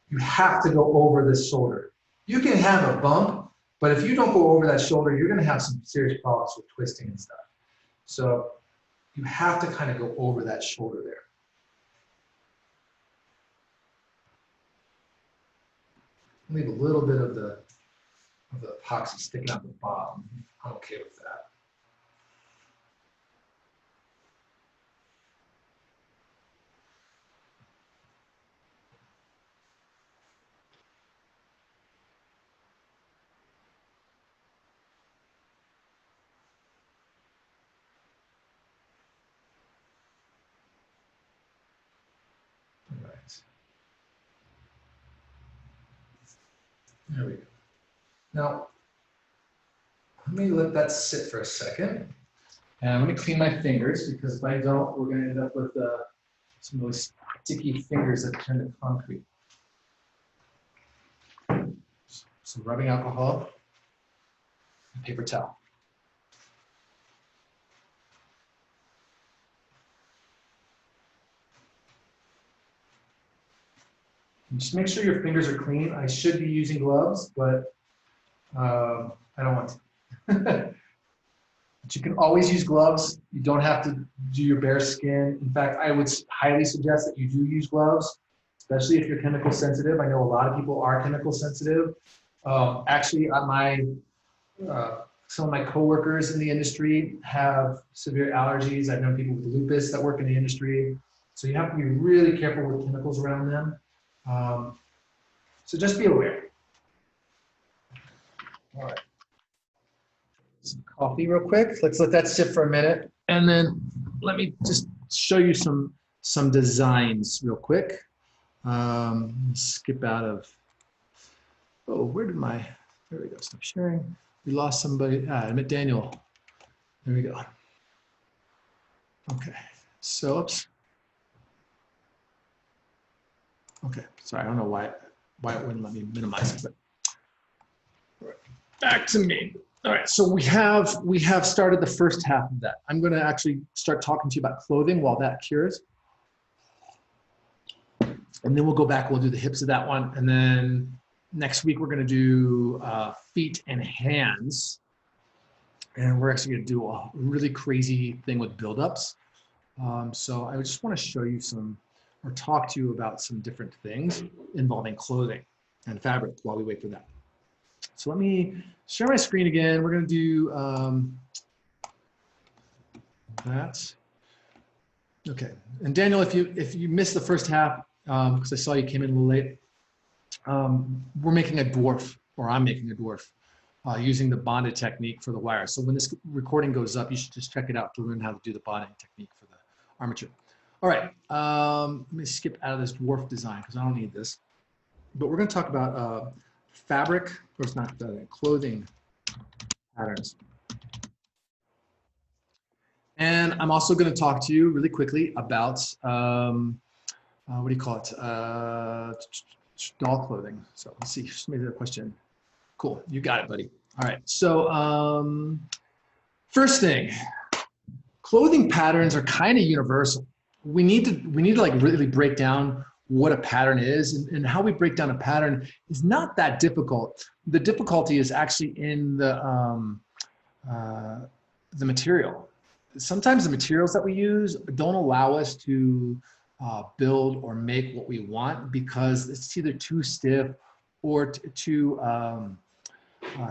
You have to go over this shoulder. You can have a bump, but if you don't go over that shoulder, you're going to have some serious problems with twisting and stuff. So you have to kind of go over that shoulder there. Leave a little bit of the epoxy sticking out the bottom. I'm okay with that. All right. There we go. Now, let me let that sit for a second. And let me clean my fingers, because if I don't, we're going to end up with some really sticky fingers that turn to concrete. Some rubbing alcohol and paper towel. And just make sure your fingers are clean. I should be using gloves, but I don't want to. But you can always use gloves. You don't have to do your bare skin. In fact, I would highly suggest that you do use gloves, especially if you're chemical sensitive. I know a lot of people are chemical sensitive. Actually, some of my coworkers in the industry have severe allergies. I've known people with lupus that work in the industry. So you have to be really careful with chemicals around them. So just be aware. All right. Some coffee real quick. Let's let that sit for a minute. And then let me just show you some designs real quick. Skip out of, oh, where did my, there we go, stop sharing. We lost somebody, I met Daniel. There we go. Okay, so, oops. Okay, sorry, I don't know why it wouldn't let me minimize it, but back to me. All right, so we have started the first half of that. I'm gonna actually start talking to you about clothing while that cures. And then we'll go back, we'll do the hips of that one. And then next week, we're gonna do feet and hands. And we're actually gonna do a really crazy thing with buildups. So I just wanna show you or talk to you about some different things involving clothing and fabric while we wait for that. So let me share my screen again. We're gonna do that. Okay, and Daniel, if you missed the first half, because I saw you came in a little late, we're making a dwarf, or I'm making a dwarf, using the bonded technique for the wire. So when this recording goes up, you should just check it out to learn how to do the bonding technique for the armature. All right, let me skip out of this dwarf design because I don't need this. But we're going to talk about fabric, or it's not clothing patterns. And I'm also going to talk to you really quickly about, what do you call it? Doll clothing. So let's see, just maybe a question. Cool, you got it, buddy. All right, so first thing, clothing patterns are kind of universal. We need to like really break down what a pattern is, and how we break down a pattern is not that difficult. The difficulty is actually in the material. Sometimes the materials that we use don't allow us to build or make what we want because it's either too stiff or too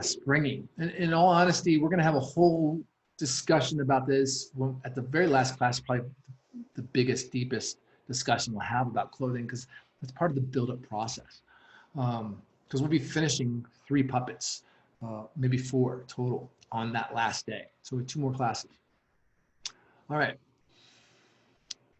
springy. And in all honesty, we're going to have a whole discussion about this at the very last class, probably the biggest, deepest discussion we'll have about clothing, because that's part of the build-up process. Because we'll be finishing 3 puppets, maybe 4 total on that last day. So we have 2 more classes. All right.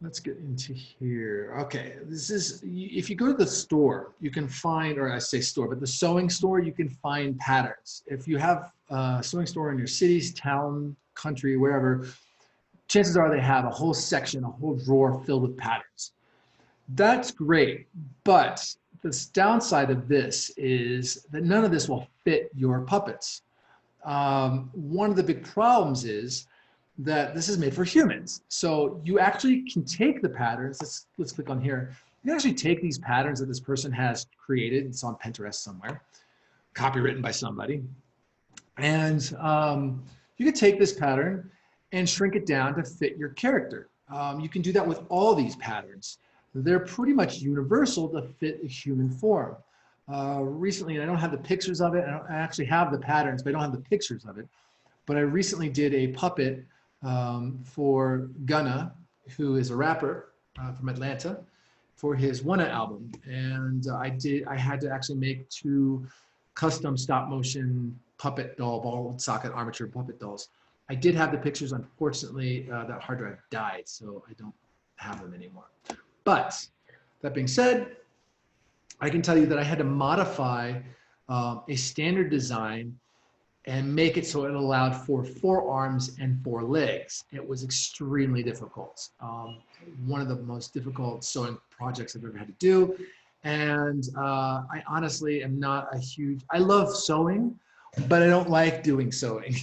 Let's get into here. Okay, this is, if you go to the store, you can find, or I say store, but the sewing store, you can find patterns. If you have a sewing store in your cities, town, country, wherever, chances are they have a whole section, a whole drawer filled with patterns. That's great, but the downside of this is that none of this will fit your puppets. One of the big problems is that this is made for humans. So you actually can take the patterns, let's click on here. You can actually take these patterns that this person has created, it's on Pinterest somewhere, copywritten by somebody, and you can take this pattern and shrink it down to fit your character. You can do that with all these patterns. They're pretty much universal to fit a human form. Recently, and I don't have the pictures of it, I actually have the patterns, but I don't have the pictures of it, but I recently did a puppet for Gunna, who is a rapper from Atlanta, for his Wunna album. And I had to actually make 2 custom stop motion puppet doll, ball socket armature puppet dolls. I did have the pictures. Unfortunately, that hard drive died, so I don't have them anymore. But that being said, I can tell you that I had to modify a standard design and make it so it allowed for 4 arms and 4 legs. It was extremely difficult. One of the most difficult sewing projects I've ever had to do. And I honestly am not a huge, I love sewing, but I don't like doing sewing.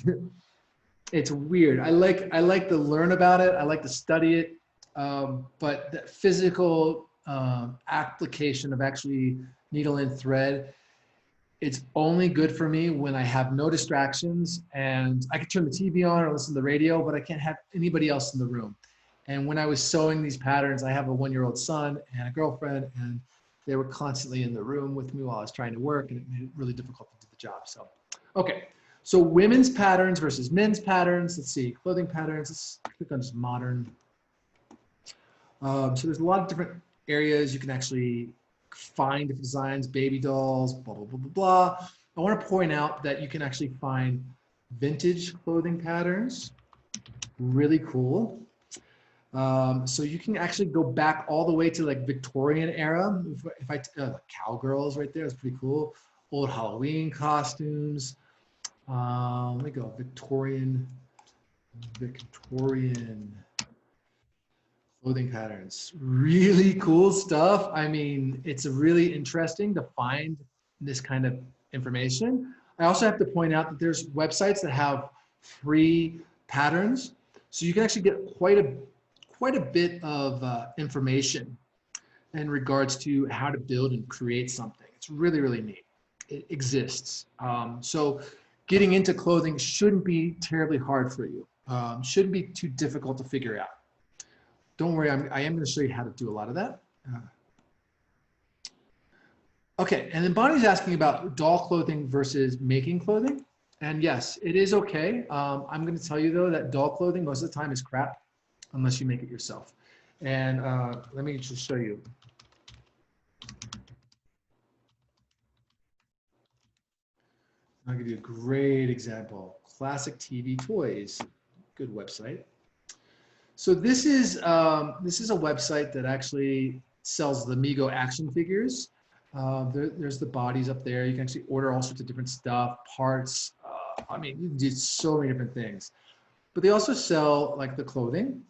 It's weird. I like to learn about it. I like to study it. But the physical application of actually needle and thread, it's only good for me when I have no distractions and I can turn the TV on or listen to the radio, but I can't have anybody else in the room. And when I was sewing these patterns, I have a 1-year-old son and a girlfriend, and they were constantly in the room with me while I was trying to work, and it made it really difficult to do the job. So, okay. So women's patterns versus men's patterns. Let's see, clothing patterns. Let's click on just modern. So there's a lot of different areas you can actually find different designs, baby dolls, blah, blah, blah, blah, blah. I want to point out that you can actually find vintage clothing patterns. Really cool. So you can actually go back all the way to like Victorian era. If I cowgirls right there, it's pretty cool. Old Halloween costumes. Let me go Victorian clothing patterns. Really cool stuff. I mean, it's really interesting to find this kind of information. I also have to point out that there's websites that have free patterns. So you can actually get quite a bit of information in regards to how to build and create something. It's really, really neat. It exists. So getting into clothing shouldn't be terribly hard for you. Shouldn't be too difficult to figure out. Don't worry, I am going to show you how to do a lot of that. Okay, and then Bonnie's asking about doll clothing versus making clothing. And yes, it is okay. I'm going to tell you though that doll clothing most of the time is crap unless you make it yourself. And let me just show you. I'll give you a great example. Classic TV Toys, good website. So this is a website that actually sells the Mego action figures. There's the bodies up there. You can actually order all sorts of different stuff, parts. I mean, you can do so many different things. But they also sell like the clothing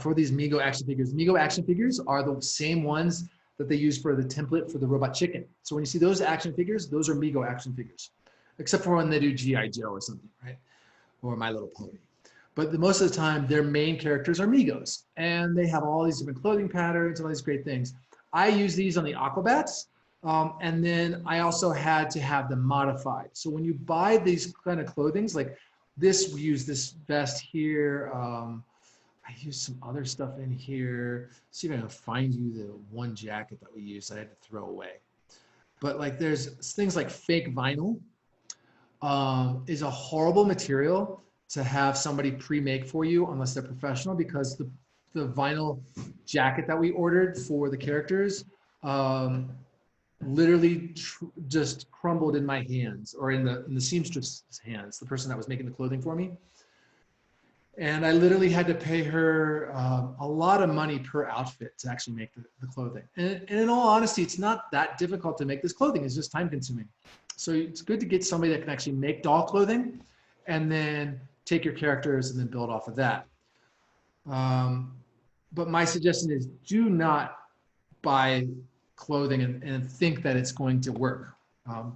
for these Mego action figures. Mego action figures are the same ones that they use for the template for the Robot Chicken. So when you see those action figures, those are Mego action figures, except for when they do G.I. Joe or something, right? Or My Little Pony. But most of the time, their main characters are Megos, and they have all these different clothing patterns and all these great things. I use these on the Aquabats, and then I also had to have them modified. So when you buy these kind of clothings, like this, we use this vest here. I used some other stuff in here. See if I can find you the one jacket that we used that I had to throw away. But like there's things like fake vinyl is a horrible material to have somebody pre-make for you unless they're professional, because the vinyl jacket that we ordered for the characters literally just crumbled in my hands, or in the seamstress hands, the person that was making the clothing for me. And I literally had to pay her a lot of money per outfit to actually make the clothing. And in all honesty, it's not that difficult to make this clothing. It's just time consuming. So it's good to get somebody that can actually make doll clothing and then take your characters and then build off of that. But my suggestion is do not buy clothing and think that it's going to work.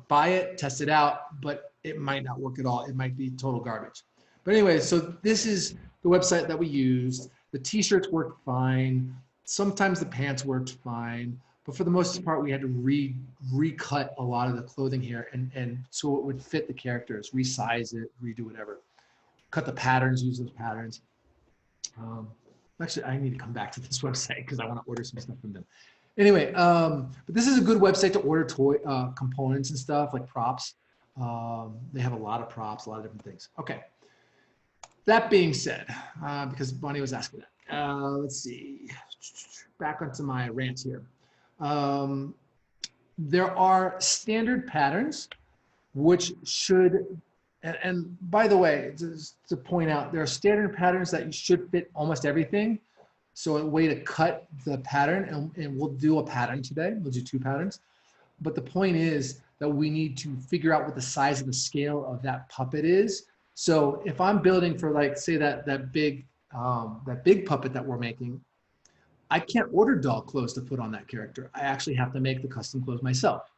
Buy it, test it out, but it might not work at all. It might be total garbage. But anyway, so this is the website that we used. The t-shirts worked fine. Sometimes the pants worked fine. But for the most part, we had to recut a lot of the clothing here and so it would fit the characters, resize it, redo whatever. Cut the patterns, use those patterns. Actually, I need to come back to this website because I want to order some stuff from them. Anyway, but this is a good website to order toy components and stuff like props. They have a lot of props, a lot of different things. Okay. That being said, because Bonnie was asking that, let's see, back onto my rant here. There are standard patterns which should, and by the way, just to point out, there are standard patterns that you should fit almost everything. So a way to cut the pattern, and we'll do a pattern today, we'll do 2 patterns. But the point is that we need to figure out what the size of the scale of that puppet is. So if I'm building for, like, say that big puppet that we're making, I can't order doll clothes to put on that character. I actually have to make the custom clothes myself.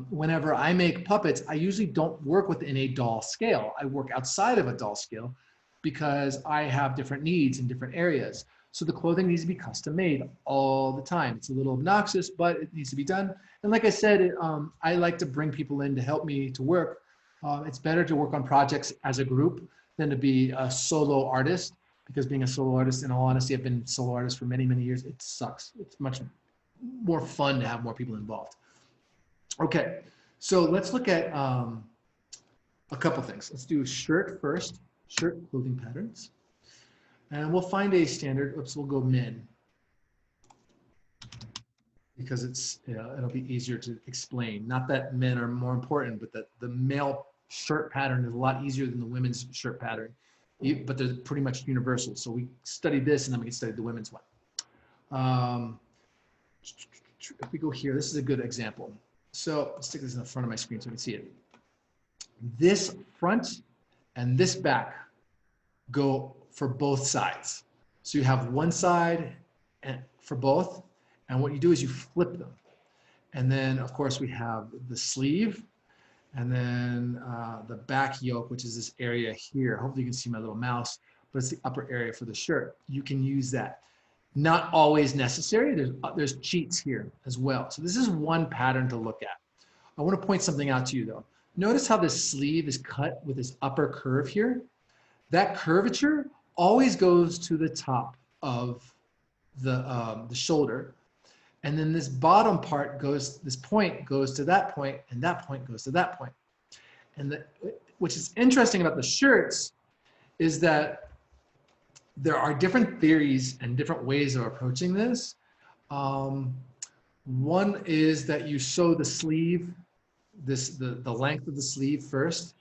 Whenever I make puppets, I usually don't work within a doll scale. I work outside of a doll scale because I have different needs in different areas. So the clothing needs to be custom made all the time. It's a little obnoxious, but it needs to be done. And like I said, I like to bring people in to help me to work. It's better to work on projects as a group than to be a solo artist, because being a solo artist, in all honesty, I've been a solo artist for many, many years. It sucks. It's much more fun to have more people involved. Okay, so let's look at a couple things. Let's do shirt first, shirt clothing patterns. And we'll find a standard. Oops, we'll go men, because it's, it'll be easier to explain. Not that men are more important, but that the male shirt pattern is a lot easier than the women's shirt pattern, but they're pretty much universal. So we studied this, and then we can study the women's one. If we go here, this is a good example. So let's stick this in the front of my screen so we can see it. This front and this back go for both sides. So you have one side and for both, and what you do is you flip them. And then, of course, we have the sleeve, and then the back yoke, which is this area here. Hopefully you can see my little mouse, but it's the upper area for the shirt. You can use that. Not always necessary. There's cheats here as well. So this is one pattern to look at. I want to point something out to you, though. Notice how this sleeve is cut with this upper curve here. That curvature always goes to the top of the shoulder. And then this bottom part goes, this point goes to that point, and that point goes to that point. And which is interesting about the shirts is that there are different theories and different ways of approaching this. One is that you sew the sleeve, the length of the sleeve first,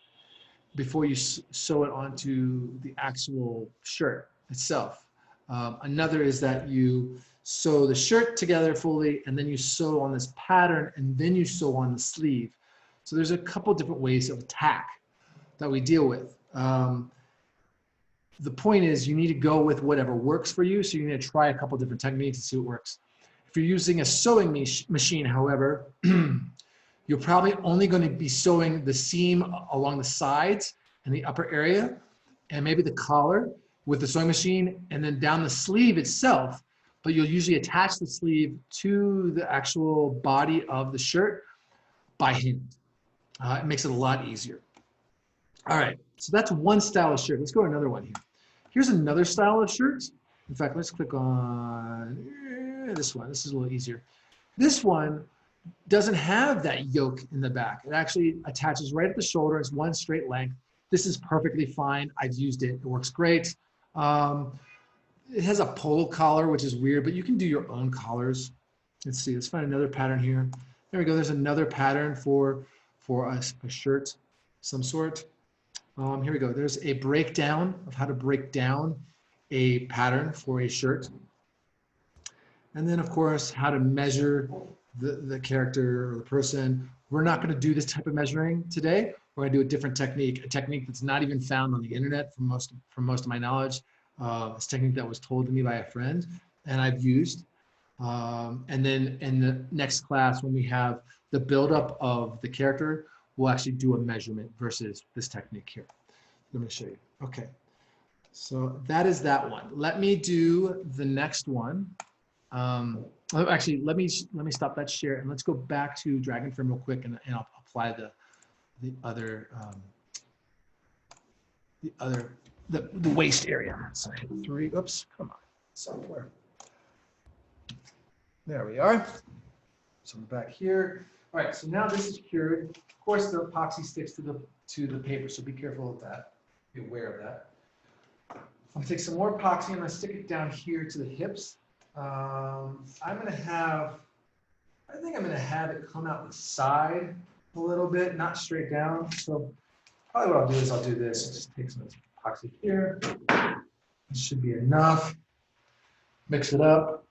before you sew it onto the actual shirt. itself. Another is that you sew the shirt together fully, and then you sew on this pattern, and then you sew on the sleeve. So there's a couple different ways of attack that we deal with. The point is you need to go with whatever works for you. So you need to try a couple different techniques and see what works. If you're using a sewing machine, however, you're probably only going to be sewing the seam along the sides and the upper area, and maybe the collar with the sewing machine, and then down the sleeve itself. But you'll usually attach the sleeve to the actual body of the shirt by hand. It makes it a lot easier. All right, so that's one style of shirt. Let's go to another one here. Here's another style of shirt. In fact, let's click on this one. This is a little easier. This one doesn't have that yoke in the back. It actually attaches right at the shoulder. It's one straight length. This is perfectly fine. I've used it. It works great. It has a polo collar, which is weird, but you can do your own collars. Let's see. Let's find another pattern here. There we go. There's another pattern for a shirt, some sort. Here we go. There's a breakdown of how to break down a pattern for a shirt. And then, of course, how to measure the character or the person. We're not going to do this type of measuring today. We're going to do a different technique, a technique that's not even found on the internet from most of my knowledge. It's a technique that was told to me by a friend and I've used. And then in the next class, when we have the buildup of the character, we'll actually do a measurement versus this technique here. Let me show you. Okay, so that is that one. Let me do the next one. Actually, let me stop that share and let's go back to Dragonfirm real quick, and I'll apply the waist area. So hit 3. Oops, come on, software. There we are. So we're back here. All right, so now this is cured. Of course, the epoxy sticks to the paper, so be careful of that. Be aware of that. I'm gonna take some more epoxy and I'm gonna stick it down here to the hips. I think I'm gonna have it come out the side a little bit, not straight down. So probably what I'll do is I'll do this. Just take some epoxy here. This should be enough. Mix it up.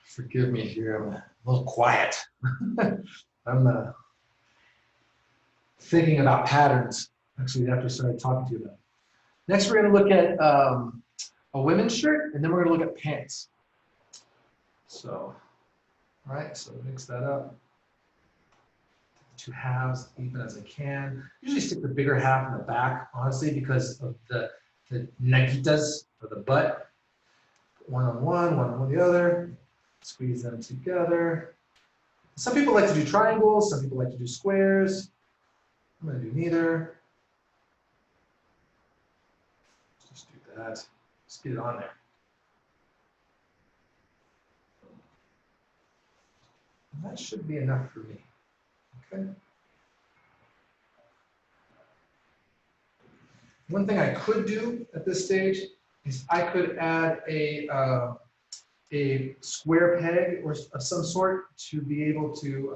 Forgive me here, I'm a little quiet. I'm thinking about patterns, actually, after I started talking to you about it. Next, we're going to look at a women's shirt, and then we're going to look at pants. So, all right, so mix that up. 2 halves, even as I can. Usually stick the bigger half in the back, honestly, because of the naguitas, or the butt. One on one the other. Squeeze them together. Some people like to do triangles, some people like to do squares. I'm going to do neither. Just do that. Just get it on there. And that should be enough for me. Okay. One thing I could do at this stage is I could add a square peg or of some sort to be able to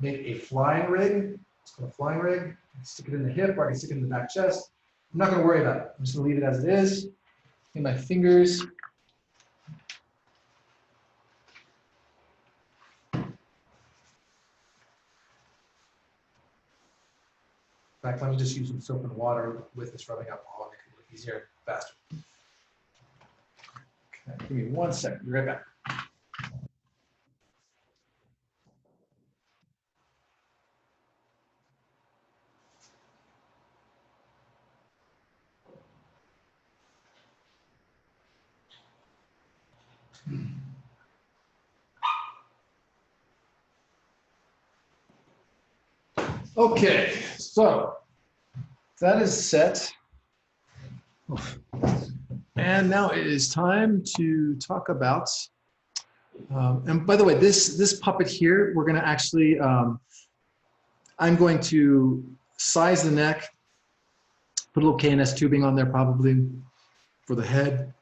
make a flying rig. It's called a flying rig. I can stick it in the hip, or I can stick it in the back chest. I'm not going to worry about it. I'm just going to leave it as it is. In my fingers. In fact, let me just use some soap and water with this rubbing alcohol to make it look easier, faster. Okay, give me 1 second. Be right back. Okay, so that is set. And now it is time to talk about, and by the way, this puppet here, we're going to actually, I'm going to size the neck Put a little KNS tubing on there probably for the head.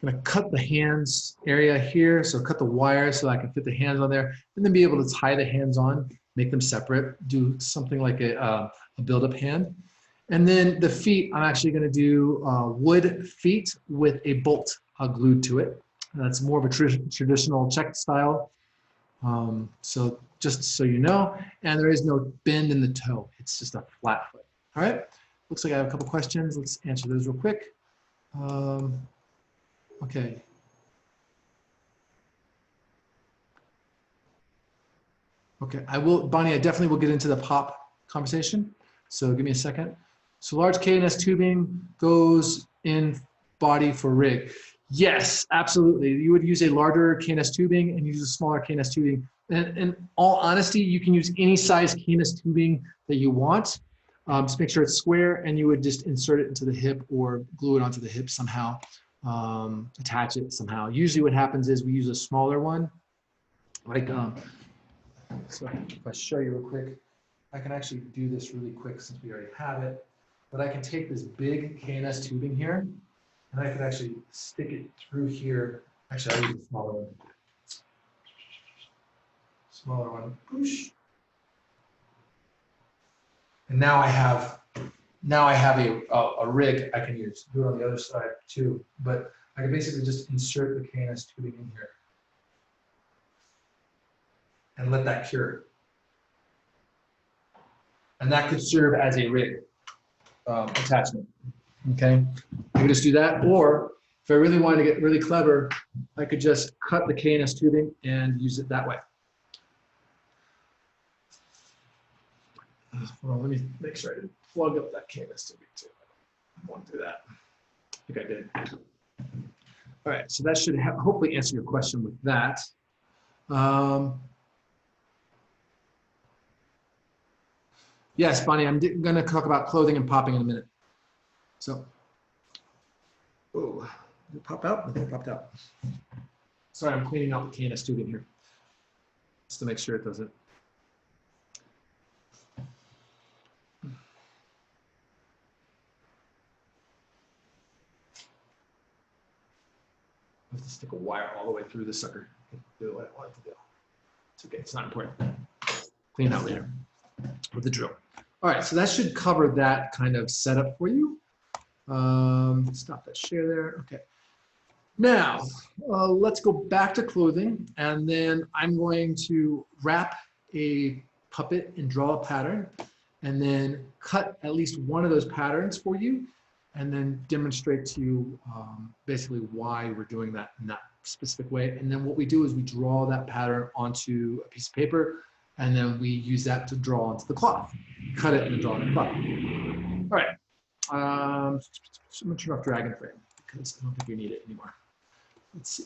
I'm gonna cut the hands area here, so cut the wire so I can fit the hands on there, and then be able to tie the hands on, make them separate, do something like a build-up hand. And then the feet, I'm actually gonna do wood feet with a bolt glued to it. And that's more of a traditional Czech style. So just so you know, and there is no bend in the toe. It's just a flat foot. All right, looks like I have a couple questions. Let's answer those real quick. Okay. Okay, Bonnie, I definitely will get into the pop conversation. So give me a second. So large KNS tubing goes in body for rig. Yes, absolutely. You would use a larger KNS tubing and use a smaller KNS tubing. And in all honesty, you can use any size KNS tubing that you want. Just make sure it's square, and you would just insert it into the hip or glue it onto the hip somehow. Attach it somehow. Usually what happens is we use a smaller one. Like, so if I show you real quick, I can actually do this really quick since we already have it. But I can take this big KNS tubing here, and I could actually stick it through here. Actually, I'll use a smaller one. Smaller one. Whoosh. And now I have a rig I can use. Do it on the other side too. But I can basically just insert the KNS tubing in here and let that cure. And that could serve as a rig attachment. Okay, I could just do that. Or if I really wanted to get really clever, I could just cut the KNS tubing and use it that way. Hold on, let me make sure I didn't plug up that KNS tubing too. I want to do that. I think I did. All right, so that should hopefully answer your question with that. Yes, Bonnie, I'm going to talk about clothing and popping in a minute. So, oh, did it pop out? I think it popped out. Sorry, I'm cleaning out the KNS tubing here, just to make sure it doesn't. I have to stick a wire all the way through this sucker. Do what I want to do. It's okay, it's not important. Clean out later with the drill. All right, so that should cover that kind of setup for you. Stop that share there. Okay. Now, let's go back to clothing, and then I'm going to wrap a puppet and draw a pattern, and then cut at least one of those patterns for you, and then demonstrate to you basically why we're doing that in that specific way. And then what we do is we draw that pattern onto a piece of paper, and then we use that to draw onto the cloth. Cut it and then draw on the cloth. All right. So I'm gonna turn off Dragon Frame because I don't think we need it anymore. Let's see.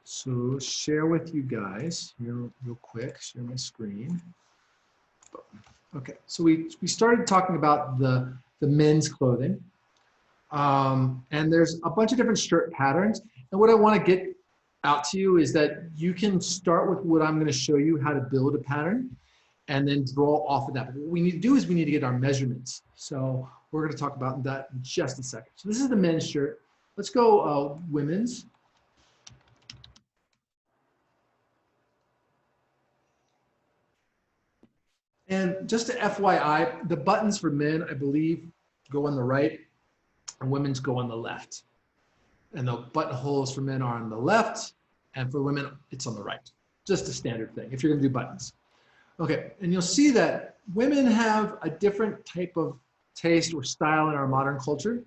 So share with you guys here real quick, share my screen. Okay, so we started talking about the men's clothing. And there's a bunch of different shirt patterns. And what I want to get out to you is that you can start with what I'm going to show you how to build a pattern and then draw off of that. But what we need to do is we need to get our measurements. So we're going to talk about that in just a second. So this is the men's shirt. Let's go women's. And just to FYI, the buttons for men, I believe, go on the right, and women's go on the left. And the buttonholes for men are on the left, and for women, it's on the right. Just a standard thing if you're gonna do buttons. Okay, and you'll see that women have a different type of taste or style in our modern culture,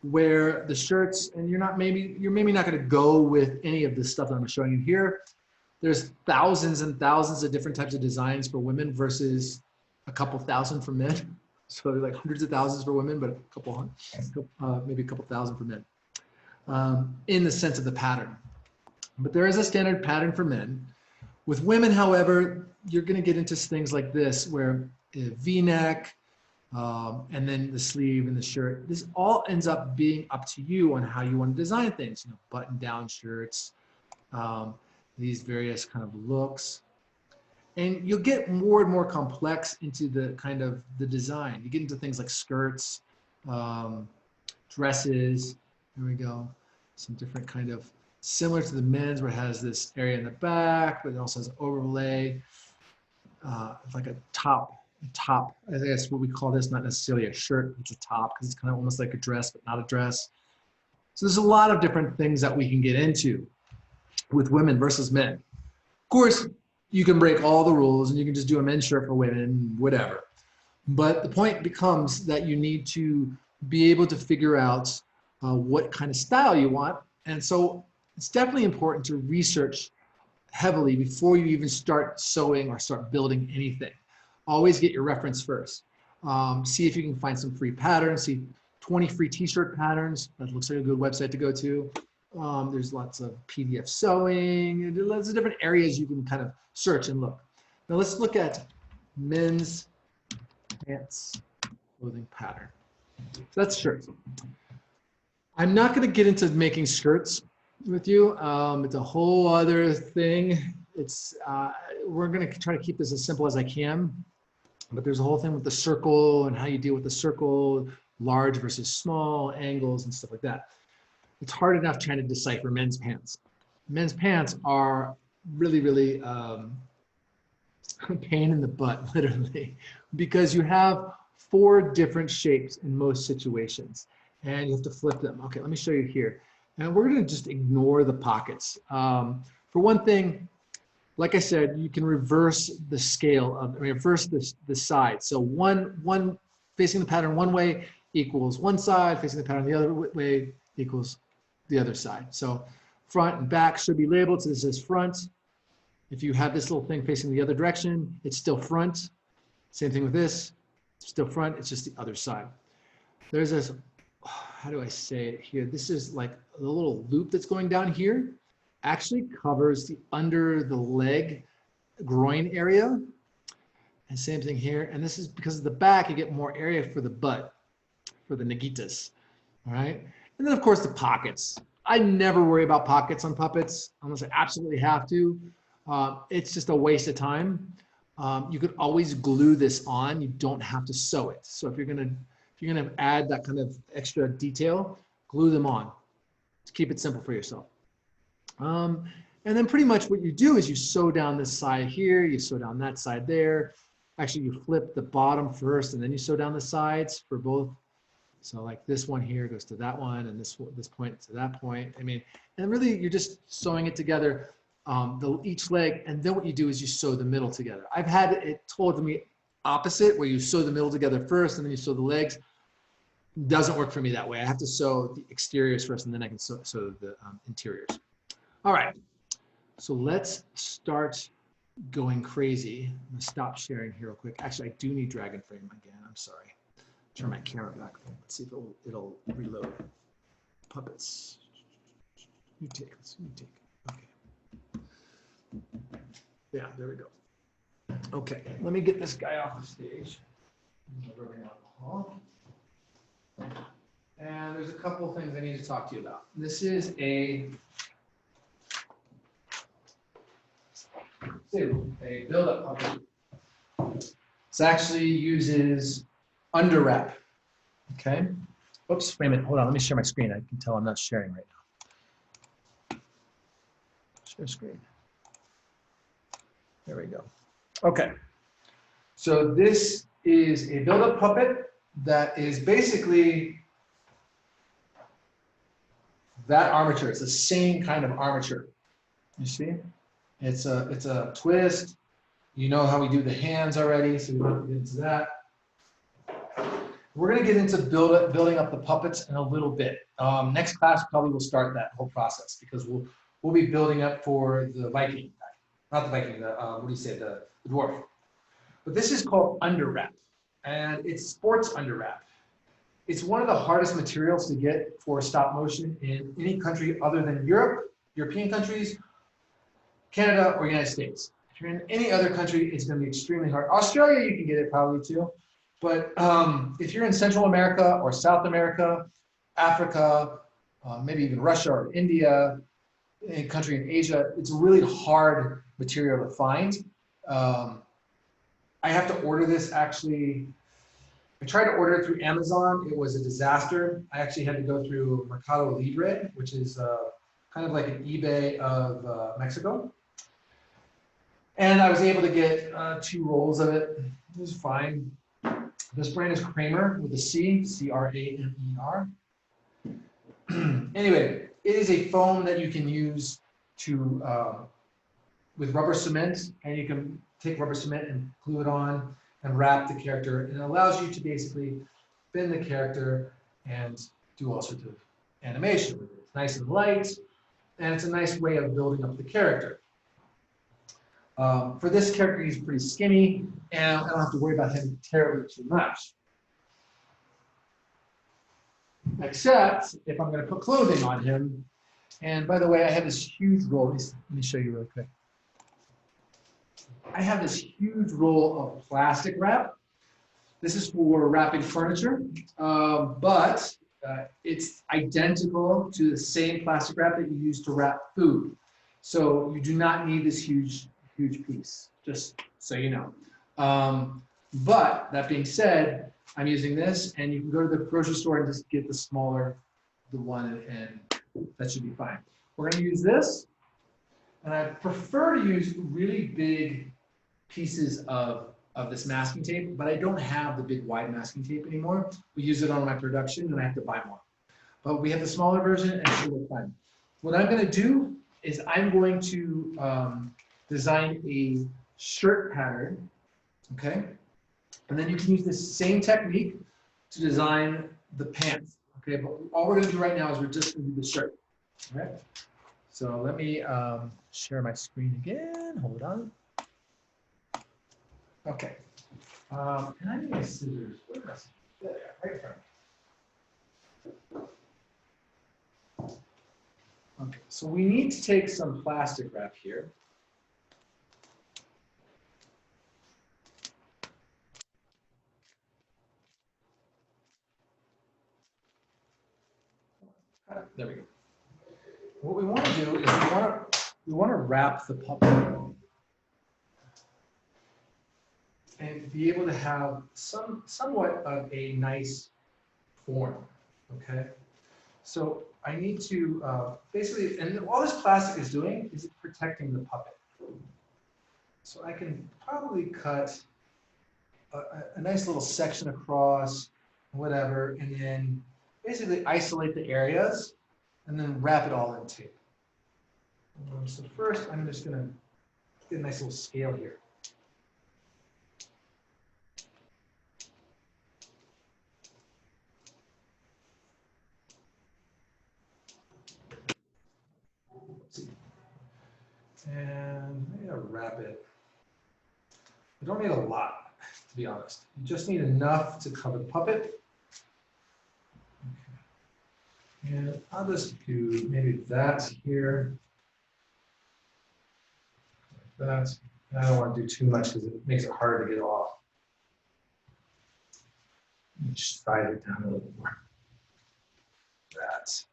where the shirts, and you're maybe not gonna go with any of this stuff that I'm showing you here. There's thousands and thousands of different types of designs for women versus a couple thousand for men. So like hundreds of thousands for women, but maybe a couple thousand for men, in the sense of the pattern. But there is a standard pattern for men. With women, however, you're going to get into things like this, where a V-neck, and then the sleeve and the shirt. This all ends up being up to you on how you want to design things. You know, button-down shirts, these various kind of looks. And you'll get more and more complex into the kind of the design. You get into things like skirts, dresses, there we go. Some different kind of, similar to the men's where it has this area in the back, but it also has an overlay, like a top, I guess what we call this, not necessarily a shirt, it's a top, because it's kind of almost like a dress, but not a dress. So there's a lot of different things that we can get into with women versus men. Of course, you can break all the rules and you can just do a men's shirt for women, whatever. But the point becomes that you need to be able to figure out what kind of style you want. And so it's definitely important to research heavily before you even start sewing or start building anything. Always get your reference first. See if you can find some free patterns, see 20 free t-shirt patterns. That looks like a good website to go to. There's lots of PDF sewing. There's lots of different areas you can kind of search and look. Now let's look at men's pants clothing pattern. So that's shirts. I'm not going to get into making skirts with you. It's a whole other thing. It's we're going to try to keep this as simple as I can. But there's a whole thing with the circle and how you deal with the circle, large versus small, angles and stuff like that. It's hard enough trying to decipher men's pants. Men's pants are really, really a pain in the butt, literally, because you have 4 different shapes in most situations, and you have to flip them. Okay, let me show you here. And we're going to just ignore the pockets. For one thing, like I said, you can reverse the scale of, reverse the side. So one facing the pattern one way equals one side, facing the pattern the other way equals the other side. So front and back should be labeled. So this is front. If you have this little thing facing the other direction, it's still front. Same thing with this, it's still front, it's just the other side. There's this, how do I say it here? This is like a little loop that's going down here, actually covers the under the leg groin area. And same thing here. And this is because of the back, you get more area for the butt, for the nagitas, all right? And then of course the pockets. I never worry about pockets on puppets unless I absolutely have to. It's just a waste of time. You could always glue this on. You don't have to sew it. So if you're gonna add that kind of extra detail, glue them on to keep it simple for yourself. And then pretty much what you do is you sew down this side here, you sew down that side there. Actually, you flip the bottom first and then you sew down the sides for both. So like this one here goes to that one and this point to that point. I mean, and really you're just sewing it together, each leg, and then what you do is you sew the middle together. I've had it told to me opposite, where you sew the middle together first and then you sew the legs. Doesn't work for me that way. I have to sew the exteriors first and then I can sew the interiors. All right, so let's start going crazy. I'm gonna stop sharing here real quick. Actually, I do need Dragon Frame again, I'm sorry. Turn my camera back. Let's see if it'll reload. Puppets. You take. Okay. Yeah, there we go. Okay, let me get this guy off the stage. And there's a couple of things I need to talk to you about. This is a build-up puppet. This actually uses under wrap. Okay. Oops, wait a minute. Hold on. Let me share my screen. I can tell I'm not sharing right now. Share screen. There we go. Okay. So this is a build-up puppet that is basically that armature. It's the same kind of armature. You see? It's a twist. You know how we do the hands already, so we don't get into that. We're going to get into building up the puppets in a little bit. Next class probably will start that whole process because we'll be building up for the Viking, not the Viking. What do you say? The dwarf. But this is called under wrap, and it's sports under wrap. It's one of the hardest materials to get for stop motion in any country other than Europe, European countries, Canada, or United States. If you're in any other country, it's going to be extremely hard. Australia, you can get it probably too. But if you're in Central America or South America, Africa, maybe even Russia or India, a country in Asia, it's a really hard material to find. I have to order this actually. I tried to order it through Amazon. It was a disaster. I actually had to go through Mercado Libre, which is kind of like an eBay of Mexico. And I was able to get 2 rolls of it. It was fine. This brand is Kramer with a C, C-R-A-M-E-R. Anyway, it is a foam that you can use to with rubber cement, and you can take rubber cement and glue it on and wrap the character, and it allows you to basically bend the character and do all sorts of animation with it. It's nice and light, and it's a nice way of building up the character. For this character, he's pretty skinny, and I don't have to worry about him terribly too much. Except if I'm going to put clothing on him. And by the way, I have this huge roll. Let me show you real quick. I have this huge roll of plastic wrap. This is for wrapping furniture, but it's identical to the same plastic wrap that you use to wrap food. So you do not need this huge piece, just so you know. But that being said, I'm using this, and you can go to the grocery store and just get the one, and that should be fine. We're going to use this, and I prefer to use really big pieces of this masking tape, but I don't have the big wide masking tape anymore. We use it on my production, and I have to buy more. But we have the smaller version, and it should work fine. What I'm going to do is I'm going to design a shirt pattern, okay? And then you can use this same technique to design the pants, okay? But all we're gonna do right now is we're just gonna do the shirt, all right? So let me share my screen again, hold on. Okay, and I need my scissors, where are my scissors? There, right in front of me. Okay, so we need to take some plastic wrap here. There we go. What we want to do is we want to wrap the puppet and be able to have somewhat of a nice form. Okay, so I need to basically, and all this plastic is doing is protecting the puppet. So I can probably cut a nice little section across, whatever, and then basically isolate the areas and then wrap it all in tape. So first, I'm just gonna get a nice little scale here. And I'm gonna wrap it. You don't need a lot, to be honest. You just need enough to cover the puppet. Okay. And I'll just do maybe that here. Like that. I don't want to do too much because it makes it hard to get off. Let me size it down a little more. That.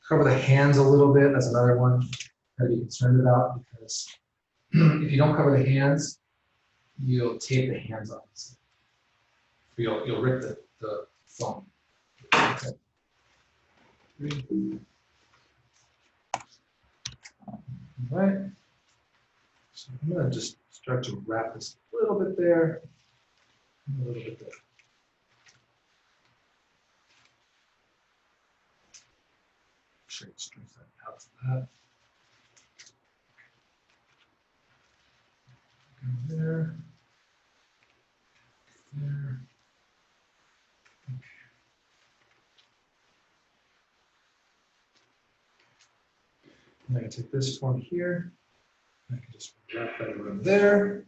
Cover the hands a little bit. That's another one to be concerned about, because if you don't cover the hands, you'll tape the hands off. You'll rip the foam. Okay. All right. So I'm going to just start to wrap this a little bit there, and a little bit there. Sure, stretch that out to that. Go there. There. Okay. And I can take this one here. I can just wrap that around there.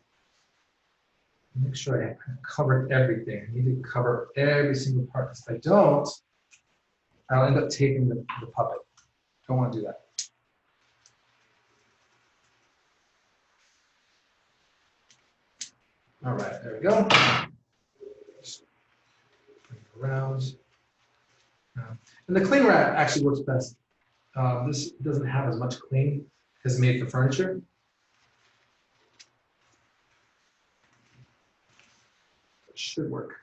Make sure I covered everything. I need to cover every single part, because if I don't, I'll end up taping the puppet. Don't want to do that. All right, there we go. Just bring it around. And the cling wrap actually works best. This doesn't have as much cling as made for furniture. It should work.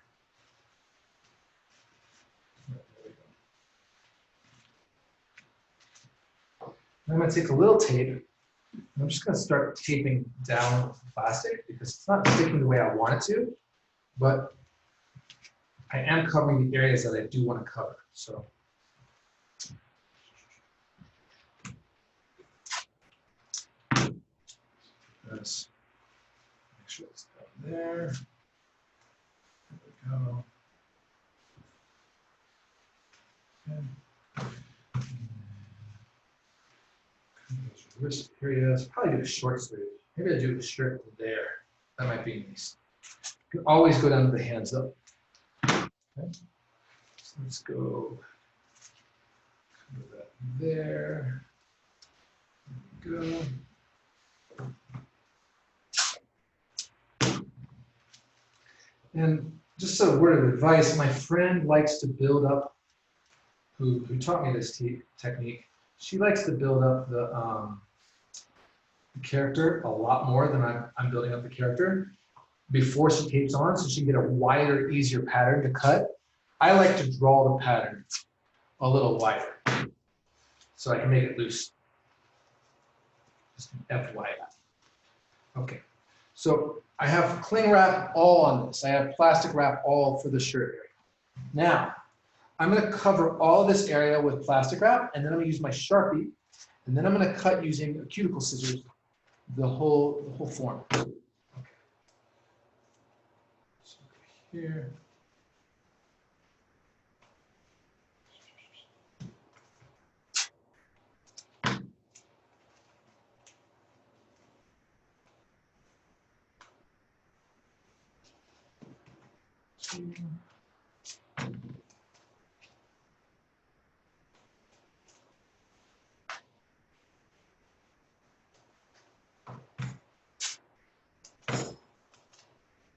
I'm going to take a little tape. I'm just going to start taping down the plastic because it's not sticking the way I want it to, but I am covering the areas that I do want to cover. So let's make sure it's down there. There we go. Okay. Wrist areas, probably do a short sleeve. Maybe I do a strip there. That might be nice. You can always go down to the hands though. Okay. So let's go cover that there. There we go. And just a word of advice, my friend likes to build up, who taught me this technique, she likes to build up the character a lot more than I'm building up the character before she tapes on, so she can get a wider, easier pattern to cut. I like to draw the pattern a little wider so I can make it loose. Just an FYI. Okay, so I have cling wrap all on this. I have plastic wrap all for the shirt area. Now, I'm going to cover all this area with plastic wrap, and then I'm going to use my Sharpie, and then I'm going to cut using cuticle scissors the whole form. Okay. So here.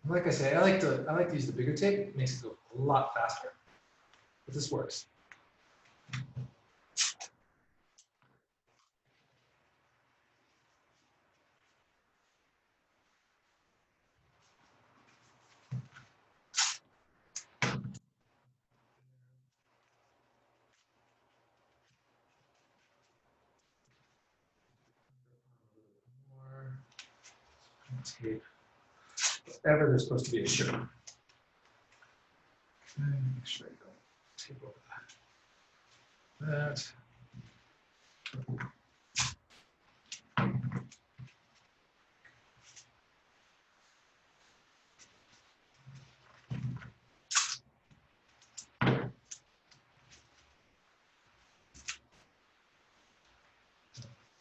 Like I say, I like to use the bigger tape. It makes it go a lot faster, but this works. More tape. Whatever there's supposed to be a shirt. Okay, make sure I don't tape over that.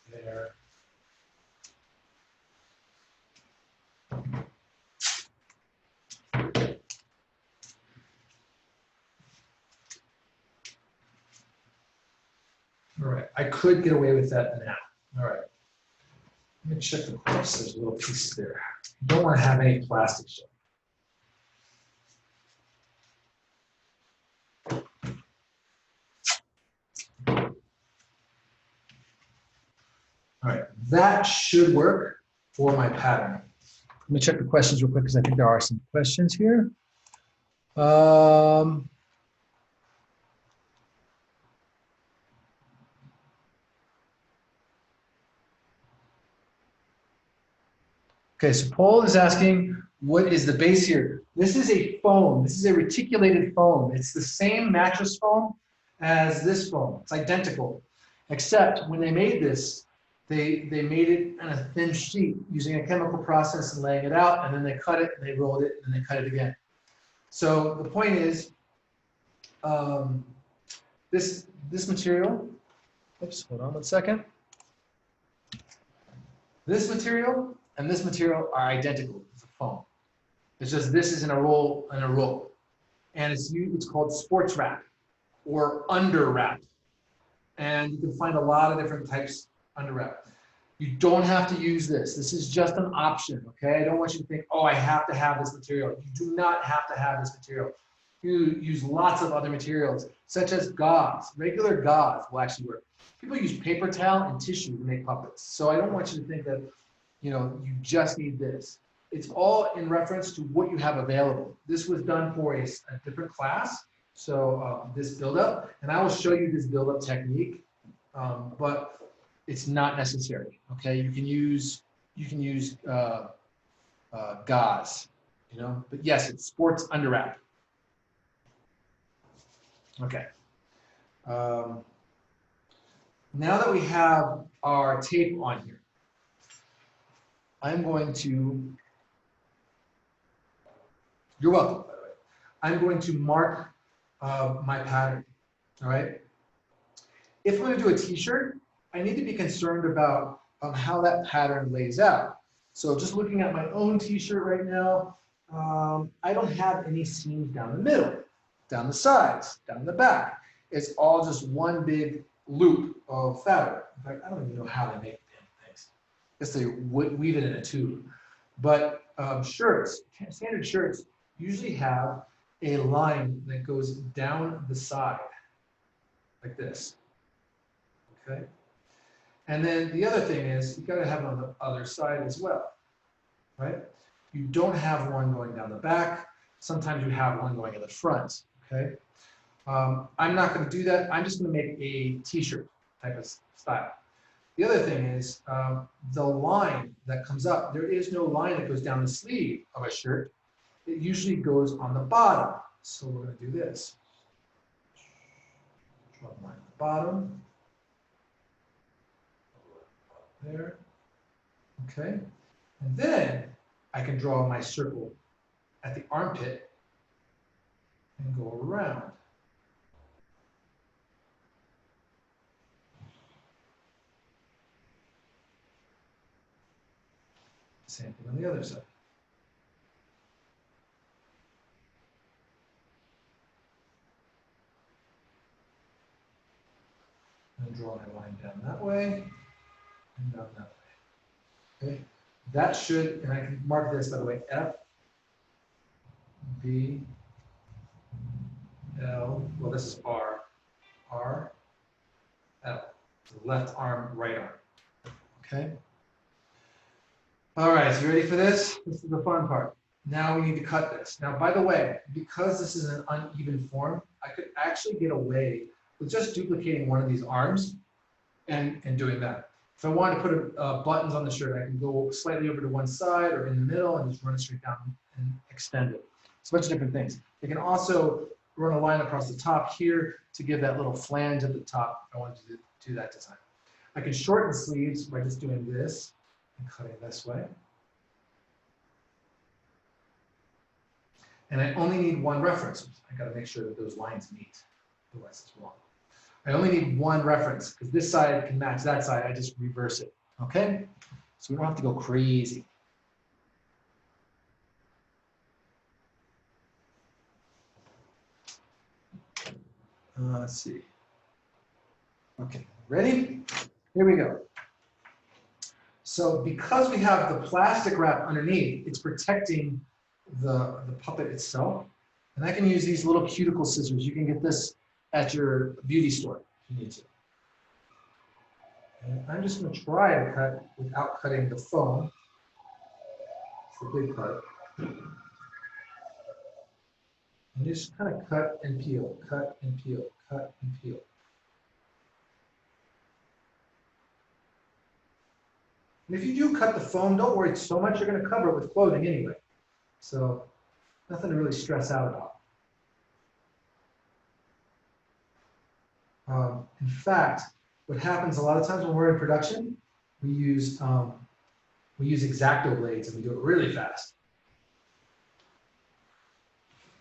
There. All right, I could get away with that now. All right, let me check the cross. There's a little piece there. You don't want to have any plastic show. All right, that should work for my pattern. Let me check the questions real quick because I think there are some questions here. Okay, so Paul is asking, what is the base here? This is a foam. This is a reticulated foam. It's the same mattress foam as this foam. It's identical, except when they made this, they made it on a thin sheet using a chemical process and laying it out, and then they cut it and they rolled it and they cut it again. So the point is, this material, oops, hold on one second. This material and this material are identical. It's a foam. It's just this is in a roll and a roll, and it's called sports wrap or under wrap, and you can find a lot of different types under wrap. You don't have to use this. This is just an option. Okay, I don't want you to think, oh, I have to have this material. You do not have to have this material. You use lots of other materials, such as gauze. Regular gauze will actually work. People use paper towel and tissue to make puppets. So I don't want you to think that, you know, you just need this. it's all in reference to what you have available. This was done for a different class, so this buildup, and I will show you this buildup technique, but it's not necessary. Okay, you can use gauze, you know, but yes, it's sports underwrap. Okay. Now that we have our tape on here, I'm going to, you're welcome, by the way. I'm going to mark my pattern, all right? If I'm gonna do a t-shirt, I need to be concerned about how that pattern lays out. So just looking at my own t-shirt right now, I don't have any seams down the middle, down the sides, down the back. It's all just one big loop of fabric. In fact, I don't even know how they make damn things. I guess they weave it in a tube. But shirts, standard shirts, usually have a line that goes down the side, like this, okay? And then the other thing is, you gotta have it on the other side as well, right? You don't have one going down the back. Sometimes you have one going in the front, okay? I'm not gonna do that. I'm just gonna make a t-shirt type of style. The other thing is, the line that comes up, there is no line that goes down the sleeve of a shirt. It usually goes on the bottom. So we're gonna do this. Draw a line at the bottom. There, okay. And then I can draw my circle at the armpit and go around. Same thing on the other side. And draw my line down that way and down that way. Okay, that should, and I can mark this by the way, F, B, L, well this is R, R, L. So left arm, right arm. Okay. All right, so you ready for this? This is the fun part. Now we need to cut this. Now, by the way, because this is an uneven form, I could actually get away with just duplicating one of these arms and doing that. If I wanted to put buttons on the shirt, I can go slightly over to one side or in the middle and just run it straight down and extend it. It's a bunch of different things. I can also run a line across the top here to give that little flange at the top if I wanted to do that design. I can shorten sleeves by just doing this and cutting this way. And I only need one reference. I gotta make sure that those lines meet, otherwise it's wrong. I only need one reference because this side can match that side. I just reverse it, okay? So we don't have to go crazy. Let's see. Okay, ready? Here we go. So because we have the plastic wrap underneath, it's protecting the puppet itself. And I can use these little cuticle scissors. You can get this at your beauty store if you need to. And I'm just going to try to cut without cutting the foam. It's the big part. And just kind of cut and peel, cut and peel, cut and peel. And if you do cut the foam, don't worry so much. You're going to cover it with clothing anyway. So nothing to really stress out about. In fact, what happens a lot of times when we're in production, we use X-Acto blades and we do it really fast.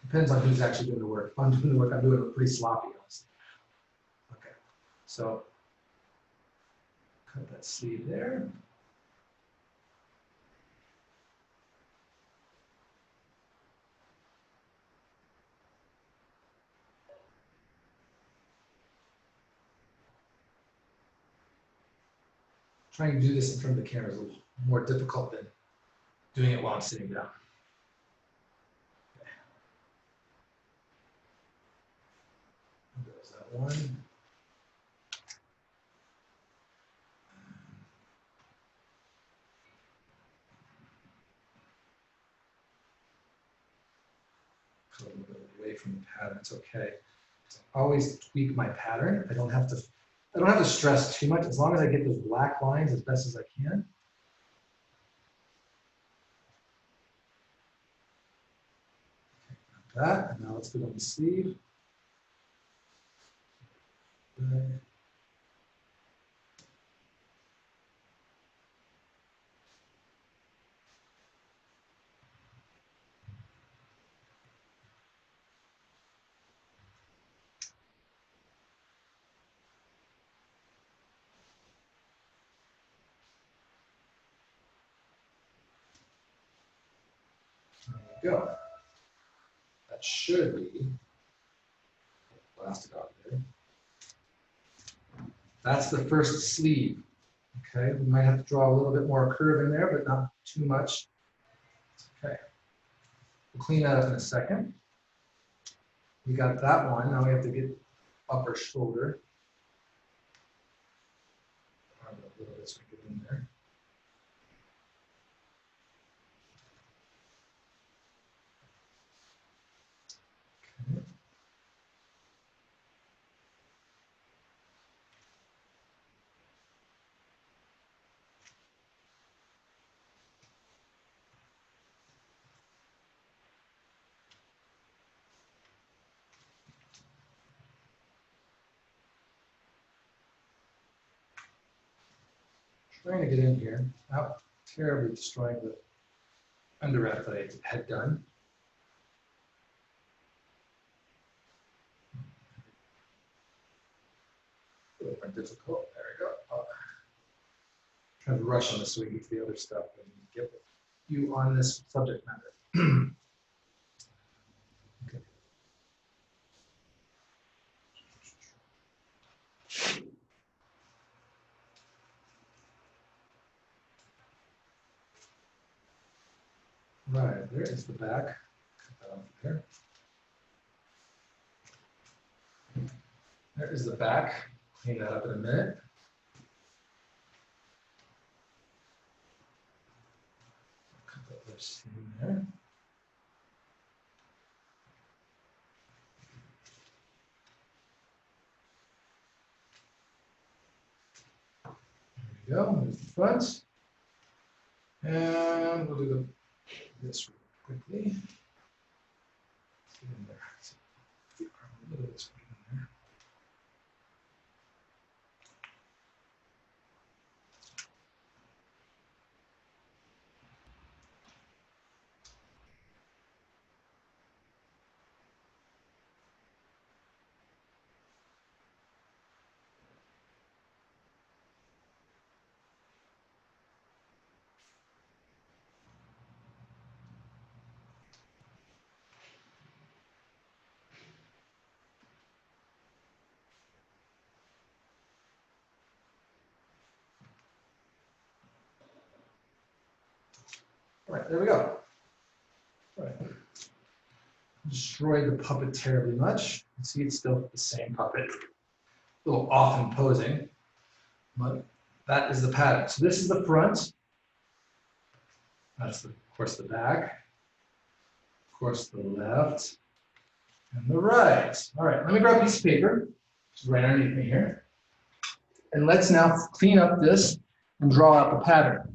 Depends on who's actually doing the work. If I'm doing the work, I'm doing it pretty sloppy, honestly. Okay, so cut that sleeve there. Trying to do this in front of the camera is a little more difficult than doing it while I'm sitting down. Okay. There's that one. go a little bit away from the pattern. It's okay. So always tweak my pattern. I don't have to stress too much as long as I get those black lines as best as I can. Okay, got that. And now let's put on the sleeve. Good. There we go. That should be plastic out there. That's the first sleeve. Okay, we might have to draw a little bit more curve in there, but not too much. Okay, we'll clean that up in a second. We got that one. Now we have to get upper shoulder. A little bit so we get in there. Okay. Trying to get in here without terribly destroying the underwrap that I had done. A little more difficult. There we go. Kind of rush on this so we get to the other stuff and get you on this subject matter. Okay. Right, there is the back. Cut that off there. There is the back. Clean that up in a minute. Cut that other seam there. There we go. There's the front. And we'll do this real quickly. Get in there. A little bit in there. All right, there we go. All right. Destroyed the puppet terribly much. You can see it's still the same puppet. A little off in posing, but that is the pattern. So this is the front. That's, of course, the back. Of course, the left and the right. All right, let me grab a piece of paper, which is right underneath me here. And let's now clean up this and draw out the pattern.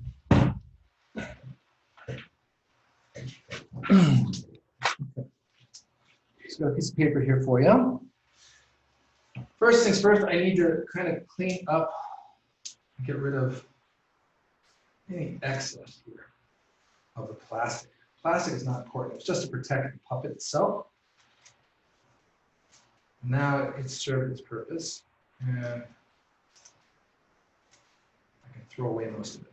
Just got a piece of paper here for you. First things first, I need to kind of clean up, get rid of any excess here of the plastic. Plastic is not important, it's just to protect the puppet itself. Now it's served its purpose, and I can throw away most of it.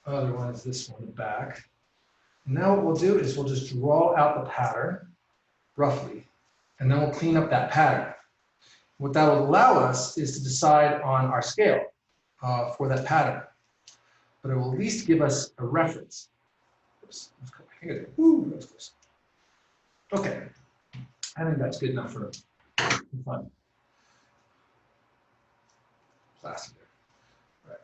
Other one is this one, the back. Now what we'll do is we'll just draw out the pattern, roughly, and then we'll clean up that pattern. What that will allow us is to decide on our scale for that pattern. But it will at least give us a reference. Oops, I think ooh, that was close. Okay, I think that's good enough for fun. Plastic there. Right.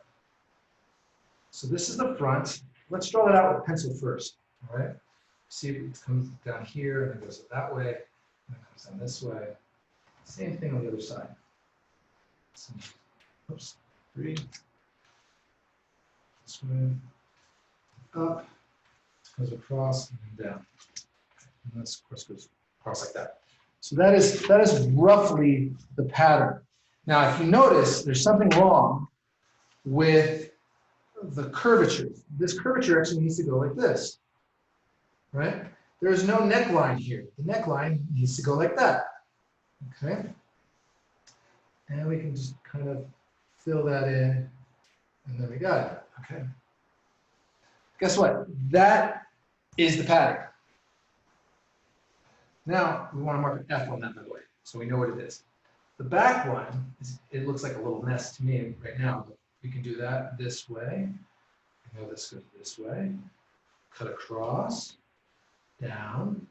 So this is the front. Let's draw that out with pencil first. All right. See if it comes down here and it goes that way, and it comes down this way. Same thing on the other side. So, oops, 3. This way, up, goes across and then down. And this, of course, goes across like that. So that is roughly the pattern. Now, if you notice, there's something wrong with the curvature. This curvature actually needs to go like this, right? There's no neckline here. The neckline needs to go like that, okay? And we can just kind of fill that in, and then we got it, okay? Guess what? That is the pattern. Now, we want to mark an F on that, by the way, so we know what it is. The back one, it looks like a little mess to me right now, but we can do that this way. I know this goes this way. Cut across, down,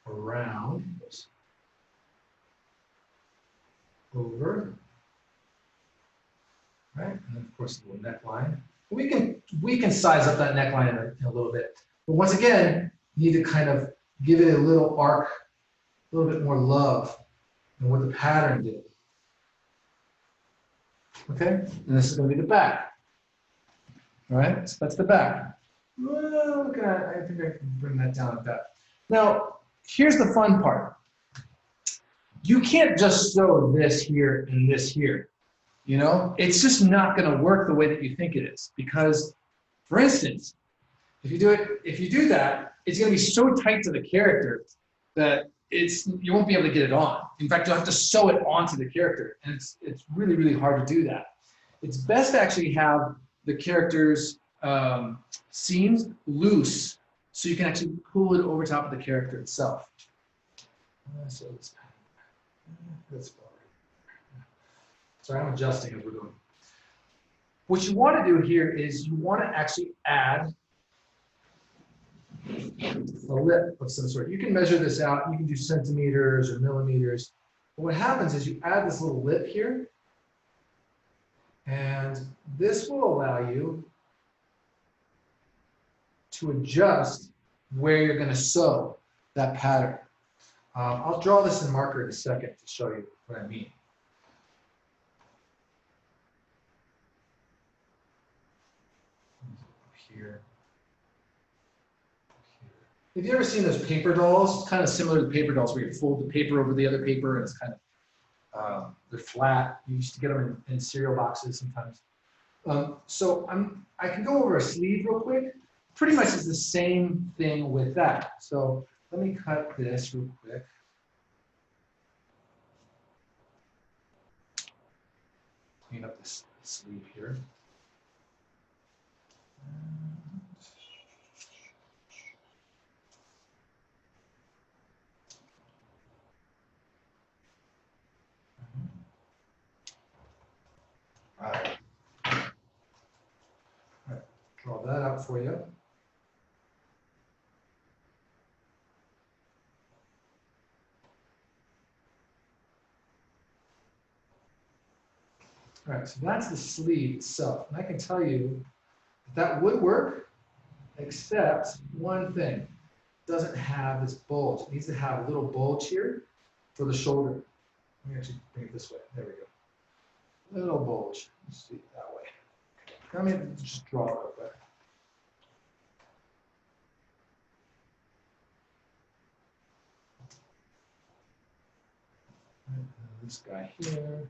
around, over, right? And then, of course, the little neckline. We can size up that neckline in a little bit. But once again, you need to kind of give it a little arc, a little bit more love than what the pattern did. Okay? And this is going to be the back. All right? So that's the back. Well, look at, I think I can bring that down like that. Now, here's the fun part. You can't just sew this here and this here. You know, it's just not going to work the way that you think it is. Because, for instance, if you do that, it's going to be so tight to the character that you won't be able to get it on. In fact, you'll have to sew it onto the character, and it's really, really hard to do that. It's best to actually have the character's seams loose, so you can actually pull it over top of the character itself. Sorry, I'm adjusting as we're going. What you want to do here is you want to actually add a lip of some sort. You can measure this out. You can do centimeters or millimeters. But what happens is you add this little lip here, and this will allow you to adjust where you're going to sew that pattern. I'll draw this in marker in a second to show you what I mean. Here. Have you ever seen those paper dolls? It's kind of similar to paper dolls where you fold the paper over the other paper and it's kind of, they're flat. You used to get them in cereal boxes sometimes. So I can go over a sleeve real quick. Pretty much it's the same thing with that. So let me cut this real quick. Clean up this sleeve here. All right. Draw that out for you. All right, so that's the sleeve itself. And I can tell you that would work, except one thing. It doesn't have this bulge. It needs to have a little bulge here for the shoulder. Let me actually bring it this way. There we go. Little bulge. Let's see it that way. Let me just draw it real quick. This guy here.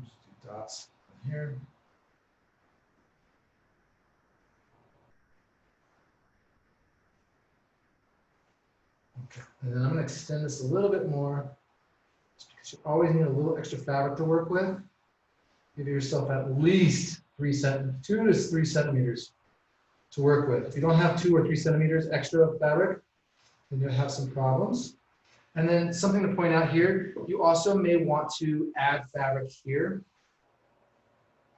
Just do dots in here. Okay, and then I'm going to extend this a little bit more, just because you always need a little extra fabric to work with. Give yourself at least 2 to 3 centimeters to work with. If you don't have 2 or 3 centimeters extra fabric, then you'll have some problems. And then something to point out here, you also may want to add fabric here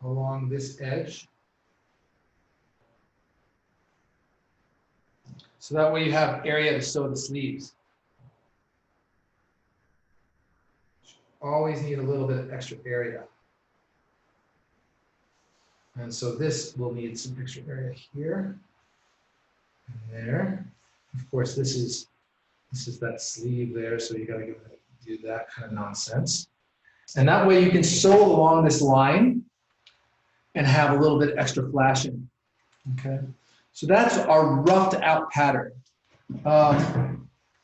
along this edge. So that way you have area to sew the sleeves. Always need a little bit of extra area. And so this will need some extra area here and there. Of course, this is that sleeve there, so you got to do that kind of nonsense. And that way you can sew along this line and have a little bit extra flashing. Okay, so that's our roughed out pattern.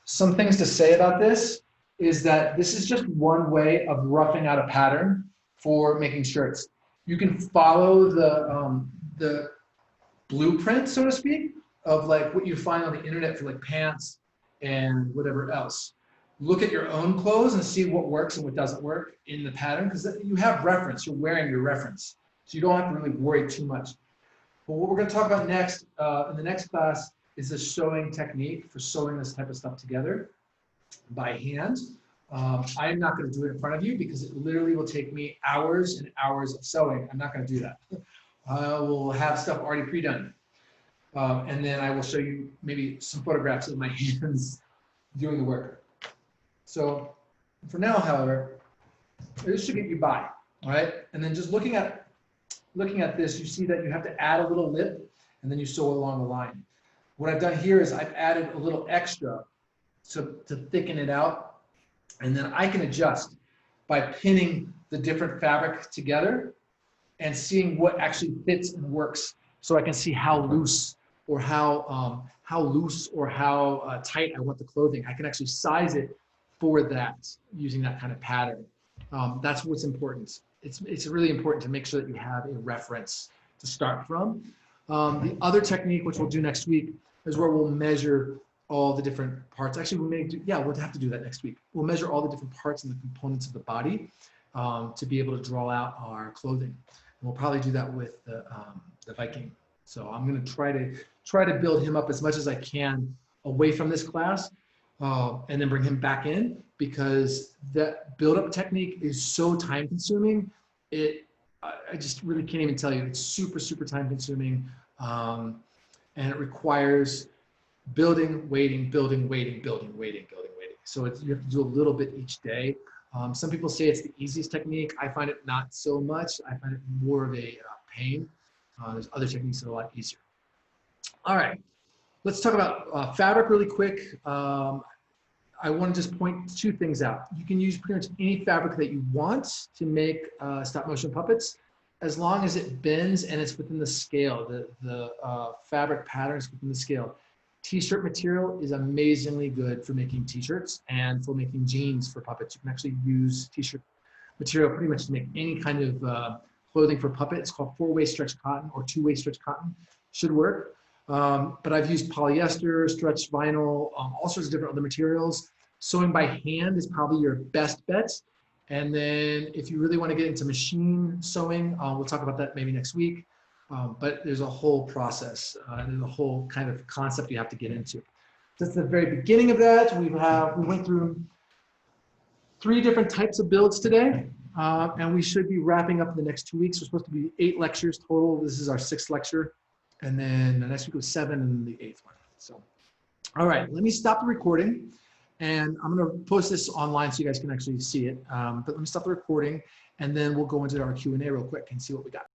Some things to say about this is that this is just one way of roughing out a pattern for making shirts. You can follow the blueprint, so to speak, of like what you find on the internet for like pants and whatever else. Look at your own clothes and see what works and what doesn't work in the pattern, because you have reference, you're wearing your reference. So you don't have to really worry too much. But what we're going to talk about next in the next class is the sewing technique for sewing this type of stuff together by hand. I'm not going to do it in front of you because it literally will take me hours and hours of sewing. I'm not going to do that. I will have stuff already pre-done. And then I will show you maybe some photographs of my hands doing the work. So for now, however, this should get you by, all right? And then just looking at this, you see that you have to add a little lip and then you sew along the line. What I've done here is I've added a little extra to thicken it out. And then I can adjust by pinning the different fabric together and seeing what actually fits and works. So I can see how loose or how tight I want the clothing. I can actually size it for that using that kind of pattern. That's what's important. It's really important to make sure that you have a reference to start from. The other technique, which we'll do next week, is where we'll measure all the different parts. Actually, we'll have to do that next week. We'll measure all the different parts and the components of the body to be able to draw out our clothing. And we'll probably do that with the Viking. So I'm going to try to build him up as much as I can away from this class, and then bring him back in, because that build-up technique is so time-consuming. I just really can't even tell you. It's super, super time-consuming, and it requires building, waiting, building, waiting, building, waiting, building, waiting. So you have to do a little bit each day. Some people say it's the easiest technique. I find it not so much. I find it more of a pain. There's other techniques that are a lot easier. All right, let's talk about fabric really quick. I want to just point 2 things out. You can use pretty much any fabric that you want to make stop motion puppets, as long as it bends and it's within the scale. The fabric pattern is within the scale. T-shirt material is amazingly good for making t-shirts and for making jeans for puppets. You can actually use t-shirt material pretty much to make any kind of clothing for puppet. It's called 4-way stretch cotton or 2-way stretch cotton. Should work. But I've used polyester, stretch vinyl, all sorts of different other materials. Sewing by hand is probably your best bet. And then if you really want to get into machine sewing, we'll talk about that maybe next week. But there's a whole process, there's a whole kind of concept you have to get into. That's the very beginning of that. We went through 3 different types of builds today, and we should be wrapping up in the next 2 weeks. We're supposed to be 8 lectures total. This is our 6th lecture, and then the next week was 7 and the 8th one. So, all right, let me stop the recording, and I'm going to post this online so you guys can actually see it. But let me stop the recording, and then we'll go into our Q&A real quick and see what we got.